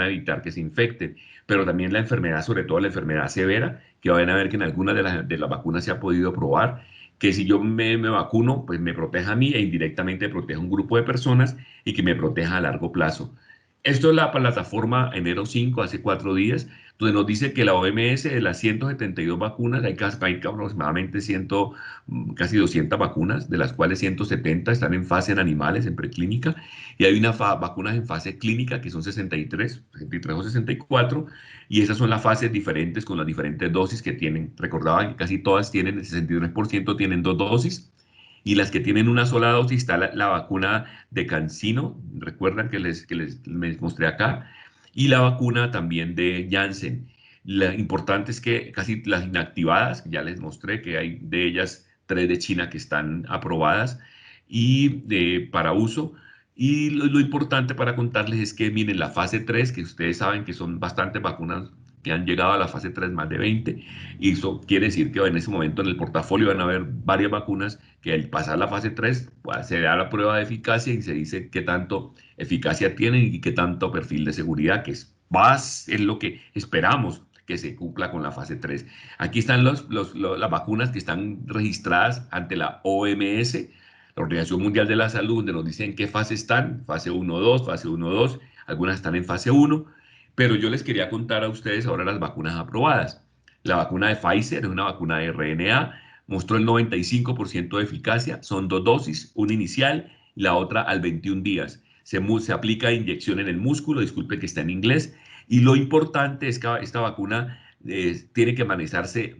a evitar que se infecten, pero también la enfermedad, sobre todo la enfermedad severa, que van a ver que en algunas de las vacunas se ha podido probar, que si yo me vacuno, pues me proteja a mí e indirectamente proteja a un grupo de personas y que me proteja a largo plazo. Esto es la plataforma enero 5, hace 4 días, donde nos dice que la OMS de las 172 vacunas, hay aproximadamente 100, casi 200 vacunas, de las cuales 170 están en fase en animales, en preclínica, y hay vacunas en fase clínica que son 63 o 64, y esas son las fases diferentes con las diferentes dosis que tienen. Recordaba que casi todas tienen, el 63% tienen dos dosis, y las que tienen una sola dosis está la vacuna de Cancino, recuerdan que les mostré acá, y la vacuna también de Janssen. Lo importante es que casi las inactivadas, ya les mostré que hay de ellas tres de China que están aprobadas para uso. Y lo importante para contarles es que, miren, la fase 3 que ustedes saben que son bastantes vacunas que han llegado a la fase 3 más de 20, y eso quiere decir que en ese momento en el portafolio van a haber varias vacunas que al pasar la fase 3 pues, se da la prueba de eficacia y se dice qué tanto eficacia tienen y qué tanto perfil de seguridad, que es lo que esperamos que se cumpla con la fase 3. Aquí están las vacunas que están registradas ante la OMS, la Organización Mundial de la Salud, donde nos dicen en qué fase están, fase 1-2, fase 1-2, algunas están en fase 1, pero yo les quería contar a ustedes ahora las vacunas aprobadas. La vacuna de Pfizer es una vacuna de RNA, mostró el 95% de eficacia, son dos dosis, una inicial y la otra al 21 días. Se aplica inyección en el músculo, disculpe que está en inglés, y lo importante es que esta vacuna tiene que almacenarse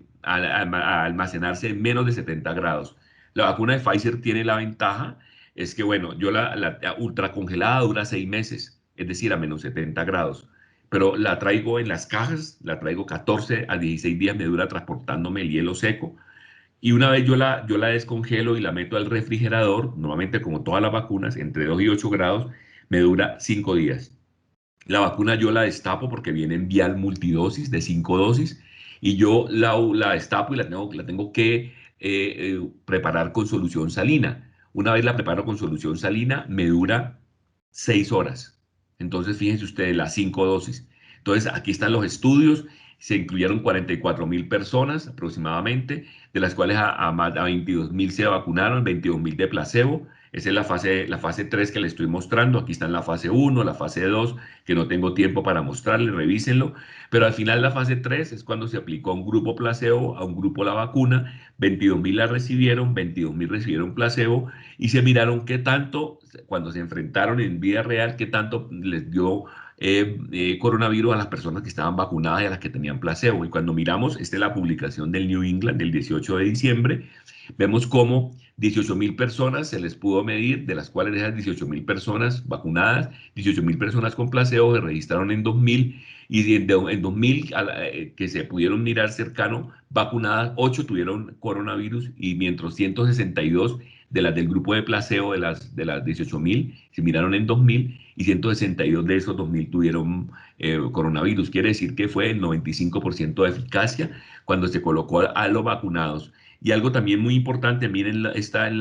en menos de 70 grados. La vacuna de Pfizer tiene la ventaja, es que bueno, yo la ultracongelada dura 6 meses, es decir, a menos 70 grados, pero la traigo en las cajas, la traigo 14 a 16 días, me dura transportándome el hielo seco, y una vez yo la descongelo y la meto al refrigerador, normalmente como todas las vacunas, entre 2 y 8 grados, me dura 5 días. La vacuna yo la destapo porque viene en vial multidosis de 5 dosis, y yo la destapo y la tengo que preparar con solución salina. Una vez la preparo con solución salina, me dura 6 horas. Entonces, fíjense ustedes, las 5 dosis. Entonces, aquí están los estudios. Se incluyeron 44.000 personas aproximadamente, de las cuales a 22.000 se vacunaron, 22.000 de placebo. Esa es la fase 3 que les estoy mostrando. Aquí está en la fase 1, la fase 2, que no tengo tiempo para mostrarles, revísenlo. Pero al final la fase 3 es cuando se aplicó a un grupo placebo, a un grupo la vacuna, 22.000 la recibieron, 22.000 recibieron placebo, y se miraron qué tanto, cuando se enfrentaron en vida real, qué tanto les dio coronavirus a las personas que estaban vacunadas y a las que tenían placebo. Y cuando miramos, esta es la publicación del New England del 18 de diciembre, vemos cómo 18.000 personas se les pudo medir, de las cuales de esas 18.000 personas vacunadas, 18.000 personas con placebo se registraron en 2.000, y en 2.000 que se pudieron mirar cercano, vacunadas, 8 tuvieron coronavirus, y mientras 162 de las del grupo de placebo, de las 18.000, se miraron en 2.000, y 162 de esos 2.000 tuvieron coronavirus. Quiere decir que fue el 95% de eficacia cuando se colocó a los vacunados. Y algo también muy importante, miren, está en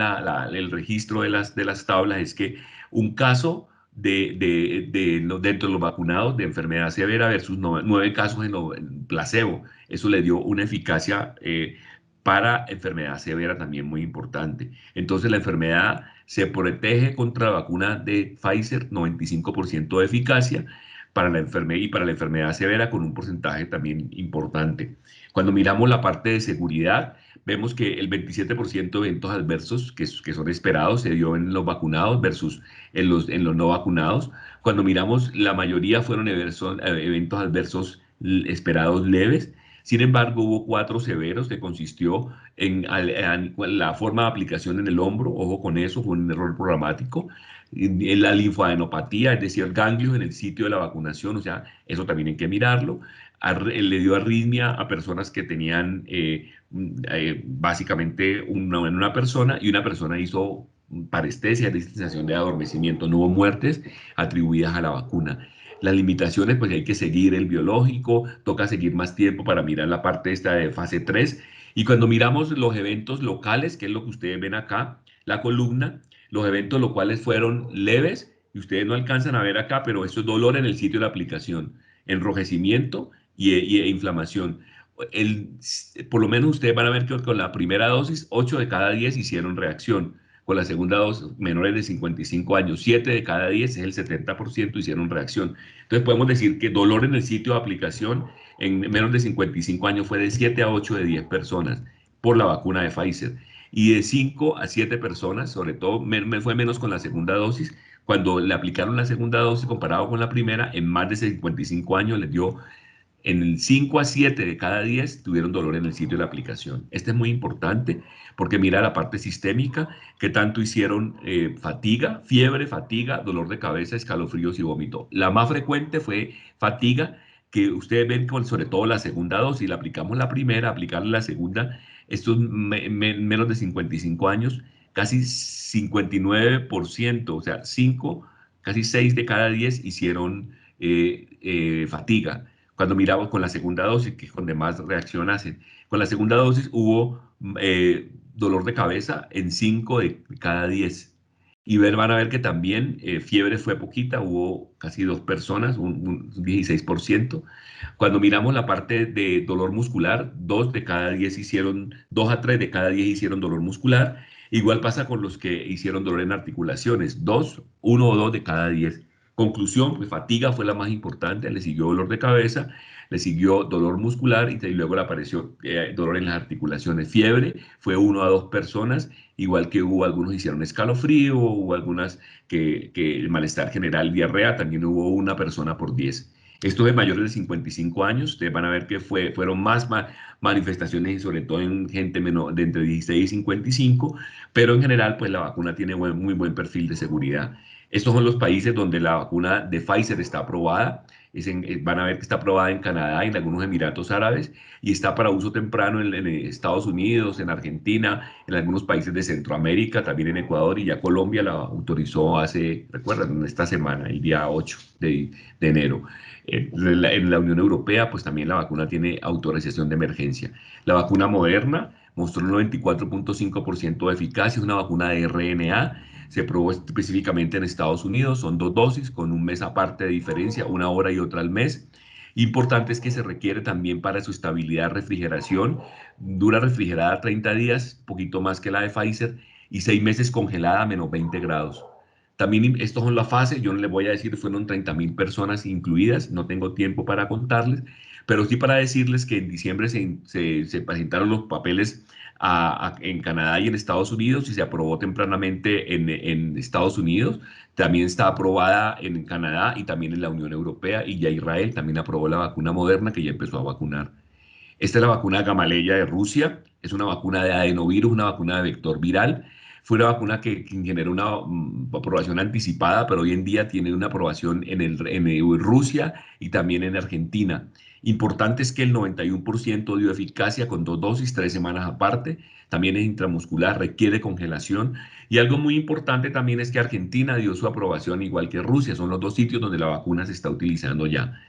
el registro de las tablas, es que un caso dentro de los vacunados de enfermedad severa versus 9 casos en placebo. Eso le dio una eficacia para enfermedad severa también muy importante. Entonces la enfermedad se protege contra la vacuna de Pfizer, 95% de eficacia para la enfermedad, y para la enfermedad severa con un porcentaje también importante. Cuando miramos la parte de seguridad, vemos que el 27% de eventos adversos que son esperados se dio en los vacunados versus en los no vacunados. Cuando miramos, la mayoría fueron eventos adversos esperados leves. Sin embargo, hubo 4 severos que consistió en la forma de aplicación en el hombro. Ojo con eso, fue un error programático. En la linfadenopatía, es decir, el ganglio en el sitio de la vacunación, o sea, eso también hay que mirarlo. Le dio arritmia a personas que tenían básicamente en una persona, y una persona hizo parestesia, de sensación de adormecimiento. No hubo muertes atribuidas a la vacuna. Las limitaciones, pues hay que seguir el biológico, toca seguir más tiempo para mirar la parte esta de fase 3. Y cuando miramos los eventos locales, que es lo que ustedes ven acá, la columna, los eventos locales fueron leves, y ustedes no alcanzan a ver acá, pero eso es dolor en el sitio de la aplicación, enrojecimiento e inflamación. Por lo menos ustedes van a ver que con la primera dosis, 8 de cada 10 hicieron reacción. con la segunda dosis, menores de 55 años, 7 de cada 10, es el 70% hicieron reacción. Entonces podemos decir que dolor en el sitio de aplicación en menos de 55 años fue de 7 a 8 de 10 personas por la vacuna de Pfizer. Y de 5 a 7 personas, sobre todo me fue menos con la segunda dosis, cuando le aplicaron la segunda dosis comparado con la primera, en más de 55 años les dio en el 5 a 7 de cada 10 tuvieron dolor en el sitio de la aplicación. Este es muy importante porque mira la parte sistémica, que tanto hicieron fatiga, dolor de cabeza, escalofríos y vómito. La más frecuente fue fatiga, que ustedes ven con sobre todo la segunda dosis, le aplicamos la primera, aplicarle la segunda, estos menos de 55 años, casi 59%, o sea, 5, casi 6 de cada 10 hicieron fatiga. Cuando miramos con la segunda dosis, que es donde más reacción hacen, con la segunda dosis hubo dolor de cabeza en 5 de cada 10. Y van a ver que también fiebre fue poquita, hubo casi 2 personas, un 16%. Cuando miramos la parte de dolor muscular, 2 a 3 de cada 10 hicieron dolor muscular. Igual pasa con los que hicieron dolor en articulaciones, 1 o 2 de cada 10. Conclusión, pues fatiga fue la más importante, le siguió dolor de cabeza, le siguió dolor muscular y luego le apareció dolor en las articulaciones. Fiebre fue 1 a 2 personas, igual que hubo algunos hicieron escalofrío, hubo algunas que el malestar general, diarrea, también hubo 1 persona por 10. Estos de mayores de 55 años, ustedes van a ver que fueron más manifestaciones y sobre todo en gente menor, de entre 16 y 55, pero en general pues la vacuna tiene muy buen perfil de seguridad. Estos son los países donde la vacuna de Pfizer está aprobada. Van a ver que está aprobada en Canadá, en algunos Emiratos Árabes, y está para uso temprano en Estados Unidos, en Argentina, en algunos países de Centroamérica, también en Ecuador, y ya Colombia la autorizó recuerdan, esta semana, el día 8 de enero. En la Unión Europea, pues también la vacuna tiene autorización de emergencia. La vacuna Moderna mostró un 94.5% de eficacia, es una vacuna de RNA, se probó específicamente en Estados Unidos, son 2 dosis con un mes aparte de diferencia, 1 hora y otra al mes. Importante es que se requiere también para su estabilidad de refrigeración, dura refrigerada 30 días, poquito más que la de Pfizer, y 6 meses congelada a menos 20 grados. También estos son la fase, yo no les voy a decir, fueron 30.000 personas incluidas, no tengo tiempo para contarles, pero sí para decirles que en diciembre se presentaron los papeles en Canadá y en Estados Unidos y se aprobó tempranamente en Estados Unidos. También está aprobada en Canadá y también en la Unión Europea y ya Israel también aprobó la vacuna Moderna que ya empezó a vacunar. Esta es la vacuna Gamaleya de Rusia, es una vacuna de adenovirus, una vacuna de vector viral. Fue una vacuna que generó una aprobación anticipada, pero hoy en día tiene una aprobación en Rusia y también en Argentina. Importante es que el 91% dio eficacia con 2 dosis, 3 semanas aparte. También es intramuscular, requiere congelación. Y algo muy importante también es que Argentina dio su aprobación igual que Rusia. Son los 2 sitios donde la vacuna se está utilizando ya.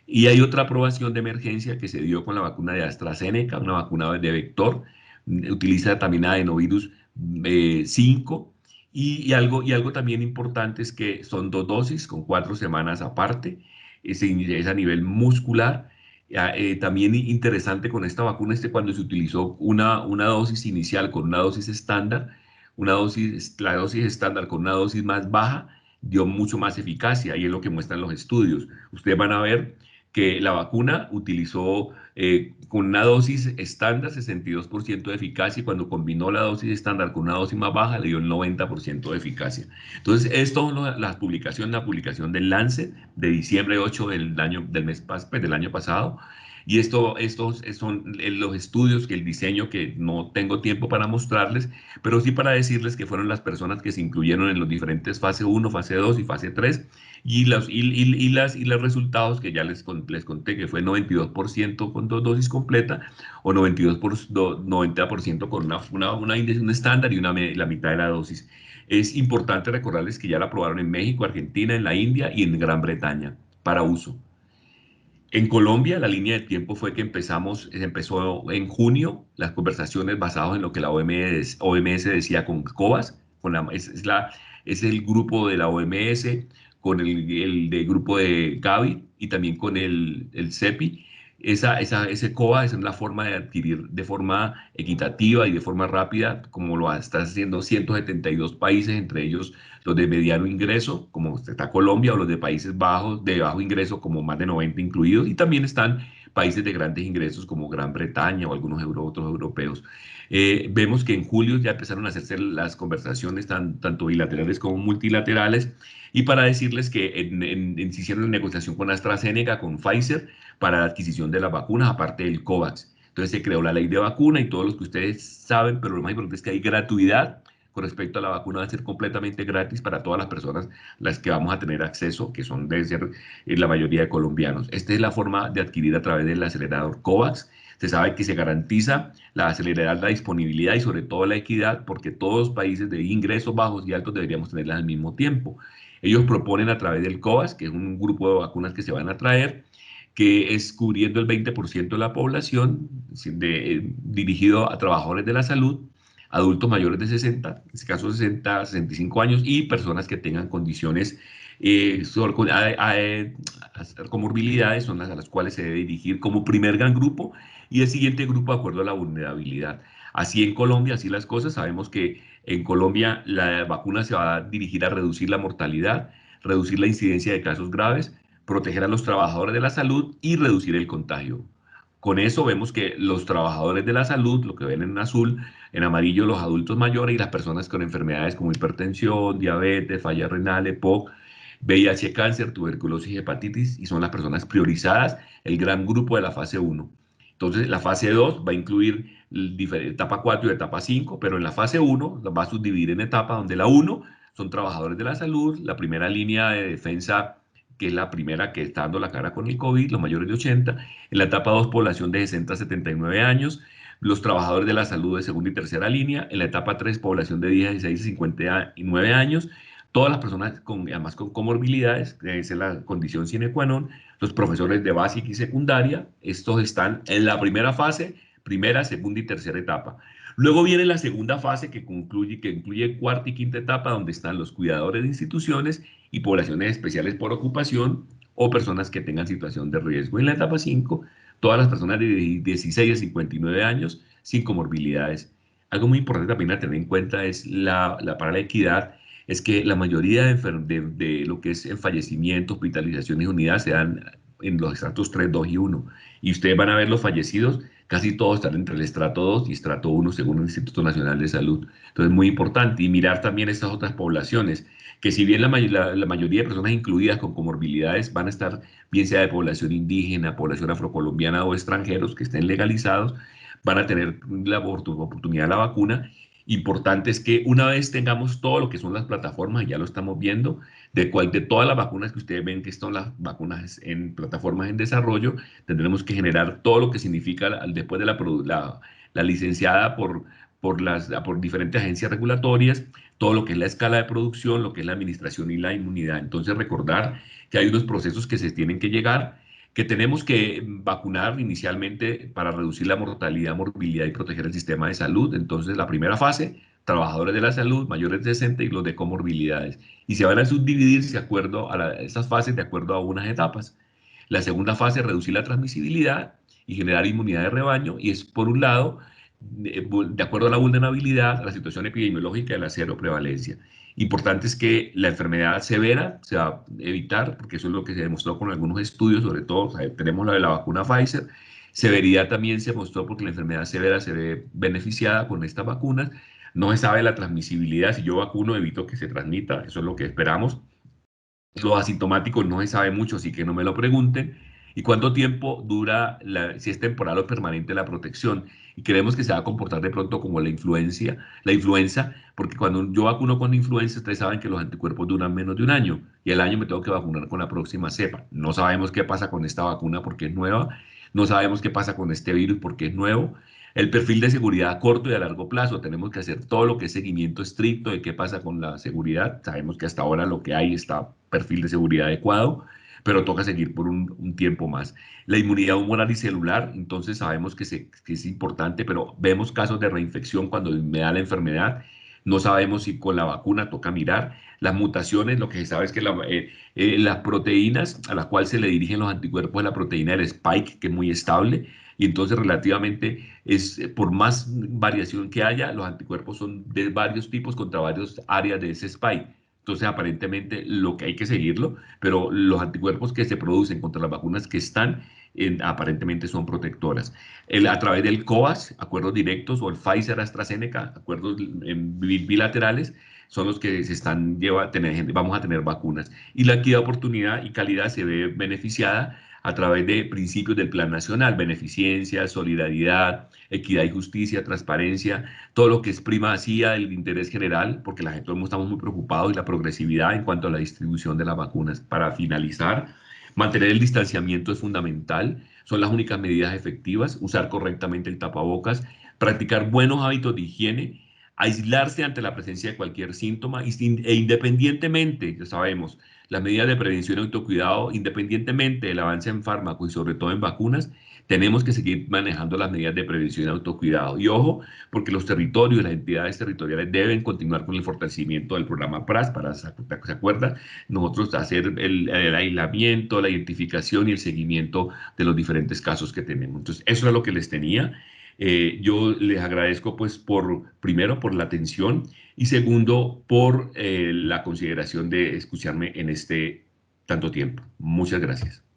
Y hay otra aprobación de emergencia que se dio con la vacuna de AstraZeneca, una vacuna de vector, utiliza también adenovirus 5. Y algo también importante es que son 2 dosis con 4 semanas aparte, es a nivel muscular. También interesante con esta vacuna es que cuando se utilizó una dosis inicial con una dosis estándar, la dosis estándar con una dosis más baja, dio mucho más eficacia y es lo que muestran los estudios. Ustedes van a ver que la vacuna utilizó con una dosis estándar 62% de eficacia y cuando combinó la dosis estándar con una dosis más baja le dio el 90% de eficacia. Entonces, esto es la publicación del Lancet de diciembre 8 del año pasado. Y estos son los estudios, que el diseño que no tengo tiempo para mostrarles, pero sí para decirles que fueron las personas que se incluyeron en los diferentes fase 1, fase 2 y fase 3 y los resultados que ya les conté, que fue 92% con 2 dosis completa o 90% con un estándar y la mitad de la dosis. Es importante recordarles que ya la aprobaron en México, Argentina, en la India y en Gran Bretaña para uso. En Colombia, la línea de tiempo fue que empezó en junio las conversaciones basadas en lo que la OMS decía con COVAX, es el grupo de la OMS, con el de grupo de Gavi y también con el CEPI. ese COVA es la forma de adquirir de forma equitativa y de forma rápida, como lo están haciendo 172 países, entre ellos los de mediano ingreso, como está Colombia, o los de países bajos, de bajo ingreso, como más de 90 incluidos, y también están países de grandes ingresos como Gran Bretaña o algunos otros europeos. Vemos que en julio ya empezaron a hacerse las conversaciones tanto bilaterales como multilaterales, y para decirles que se hicieron una negociación con AstraZeneca, con Pfizer, para la adquisición de las vacunas, aparte del COVAX. Entonces se creó la ley de vacuna y todos los que ustedes saben, pero lo más importante es que hay gratuidad con respecto a la vacuna, va a ser completamente gratis para todas las personas las que vamos a tener acceso, que son, debe ser la mayoría de colombianos. Esta es la forma de adquirir a través del acelerador COVAX. Se sabe que se garantiza la celeridad, la disponibilidad y sobre todo la equidad, porque todos los países de ingresos bajos y altos deberíamos tenerlas al mismo tiempo. Ellos proponen a través del COVAX, que es un grupo de vacunas que se van a traer, que es cubriendo el 20% de la población, dirigido a trabajadores de la salud, adultos mayores de 60, en este caso 60, 65 años, y personas que tengan condiciones, comorbilidades, son las a las cuales se debe dirigir como primer gran grupo, y el siguiente grupo de acuerdo a la vulnerabilidad. Así en Colombia, así las cosas, sabemos que en Colombia la vacuna se va a dirigir a reducir la mortalidad, reducir la incidencia de casos graves, proteger a los trabajadores de la salud y reducir el contagio. Con eso vemos que los trabajadores de la salud, lo que ven en azul, en amarillo los adultos mayores y las personas con enfermedades como hipertensión, diabetes, falla renal, EPOC, VIH, cáncer, tuberculosis y hepatitis, y son las personas priorizadas, el gran grupo de la fase 1. Entonces, la fase 2 va a incluir etapa 4 y etapa 5, pero en la fase 1 va a subdividir en etapas donde la 1 son trabajadores de la salud, la primera línea de defensa, que es la primera que está dando la cara con el COVID, los mayores de 80. En la etapa 2, población de 60 a 79 años, los trabajadores de la salud de segunda y tercera línea. En la etapa 3, población de 16 a 59 años. Todas las personas además con comorbilidades, que es la condición sine qua non, los profesores de básica y secundaria, estos están en la primera fase, primera, segunda y tercera etapa. Luego viene la segunda fase que incluye cuarta y quinta etapa, donde están los cuidadores de instituciones y poblaciones especiales por ocupación o personas que tengan situación de riesgo. En la etapa 5, todas las personas de 16 a 59 años sin comorbilidades. Algo muy importante también a tener en cuenta es para la equidad, es que la mayoría de lo que es el fallecimiento, hospitalización y unidades se dan en los estratos 3, 2 y 1. Y ustedes van a ver los fallecidos, casi todos están entre el estrato 2 y estrato 1 según el Instituto Nacional de Salud. Entonces, muy importante. Y mirar también estas otras poblaciones, que si bien la mayoría de personas incluidas con comorbilidades van a estar, bien sea de población indígena, población afrocolombiana o extranjeros que estén legalizados, van a tener la oportunidad de la vacuna. Importante es que una vez tengamos todo lo que son las plataformas, ya lo estamos viendo, de todas las vacunas que ustedes ven que son las vacunas en plataformas en desarrollo, tendremos que generar todo lo que significa después de la licenciada por diferentes agencias regulatorias, todo lo que es la escala de producción, lo que es la administración y la inmunidad. Entonces recordar que hay unos procesos que se tienen que llegar, que tenemos que vacunar inicialmente para reducir la mortalidad, morbilidad y proteger el sistema de salud. Entonces, la primera fase, trabajadores de la salud, mayores de 60 y los de comorbilidades. Y se van a subdividir de acuerdo a esas fases, de acuerdo a unas etapas. La segunda fase, reducir la transmisibilidad y generar inmunidad de rebaño. Y es, por un lado, de acuerdo a la vulnerabilidad, a la situación epidemiológica de la cero prevalencia. Importante es que la enfermedad severa se va a evitar, porque eso es lo que se demostró con algunos estudios, sobre todo, o sea, tenemos la de la vacuna Pfizer. Severidad también se mostró porque la enfermedad severa se ve beneficiada con estas vacunas. No se sabe la transmisibilidad, si yo vacuno evito que se transmita, eso es lo que esperamos. Los asintomáticos no se sabe mucho, así que no me lo pregunten. ¿Y cuánto tiempo dura, si es temporal o permanente la protección? Y creemos que se va a comportar de pronto como la influenza, porque cuando yo vacuno con influenza, ustedes saben que los anticuerpos duran menos de un año y al año me tengo que vacunar con la próxima cepa. No sabemos qué pasa con esta vacuna porque es nueva, no sabemos qué pasa con este virus porque es nuevo. El perfil de seguridad a corto y a largo plazo, tenemos que hacer todo lo que es seguimiento estricto de qué pasa con la seguridad. Sabemos que hasta ahora lo que hay está perfil de seguridad adecuado, pero toca seguir por un tiempo más. La inmunidad humoral y celular, entonces sabemos que es importante, pero vemos casos de reinfección cuando me da la enfermedad. No sabemos si con la vacuna toca mirar. las mutaciones, lo que se sabe es que las proteínas a las cuales se le dirigen los anticuerpos es la proteína del spike, que es muy estable, y entonces relativamente por más variación que haya, los anticuerpos son de varios tipos contra varias áreas de ese spike. Entonces, aparentemente, lo que hay que seguirlo, pero los anticuerpos que se producen contra las vacunas que están, aparentemente son protectoras. A través del COVAX, acuerdos directos, o el Pfizer AstraZeneca, acuerdos bilaterales, son los que se están vamos a tener vacunas. Y la equidad, oportunidad y calidad se ve beneficiada a través de principios del Plan Nacional: beneficencia, solidaridad, equidad y justicia, transparencia, todo lo que es primacía del interés general, porque la gente, todos estamos muy preocupados, y la progresividad en cuanto a la distribución de las vacunas. Para finalizar, mantener el distanciamiento es fundamental, son las únicas medidas efectivas: usar correctamente el tapabocas, practicar buenos hábitos de higiene, aislarse ante la presencia de cualquier síntoma, e independientemente, ya sabemos, las medidas de prevención y autocuidado, independientemente del avance en fármacos y sobre todo en vacunas, tenemos que seguir manejando las medidas de prevención y autocuidado. Y ojo, porque los territorios, las entidades territoriales deben continuar con el fortalecimiento del programa PRAS. ¿Se acuerdan? Nosotros hacer el aislamiento, la identificación y el seguimiento de los diferentes casos que tenemos. Entonces, eso es lo que les tenía. Yo les agradezco, pues, primero, por la atención, y segundo, por la consideración de escucharme en este tanto tiempo. Muchas gracias.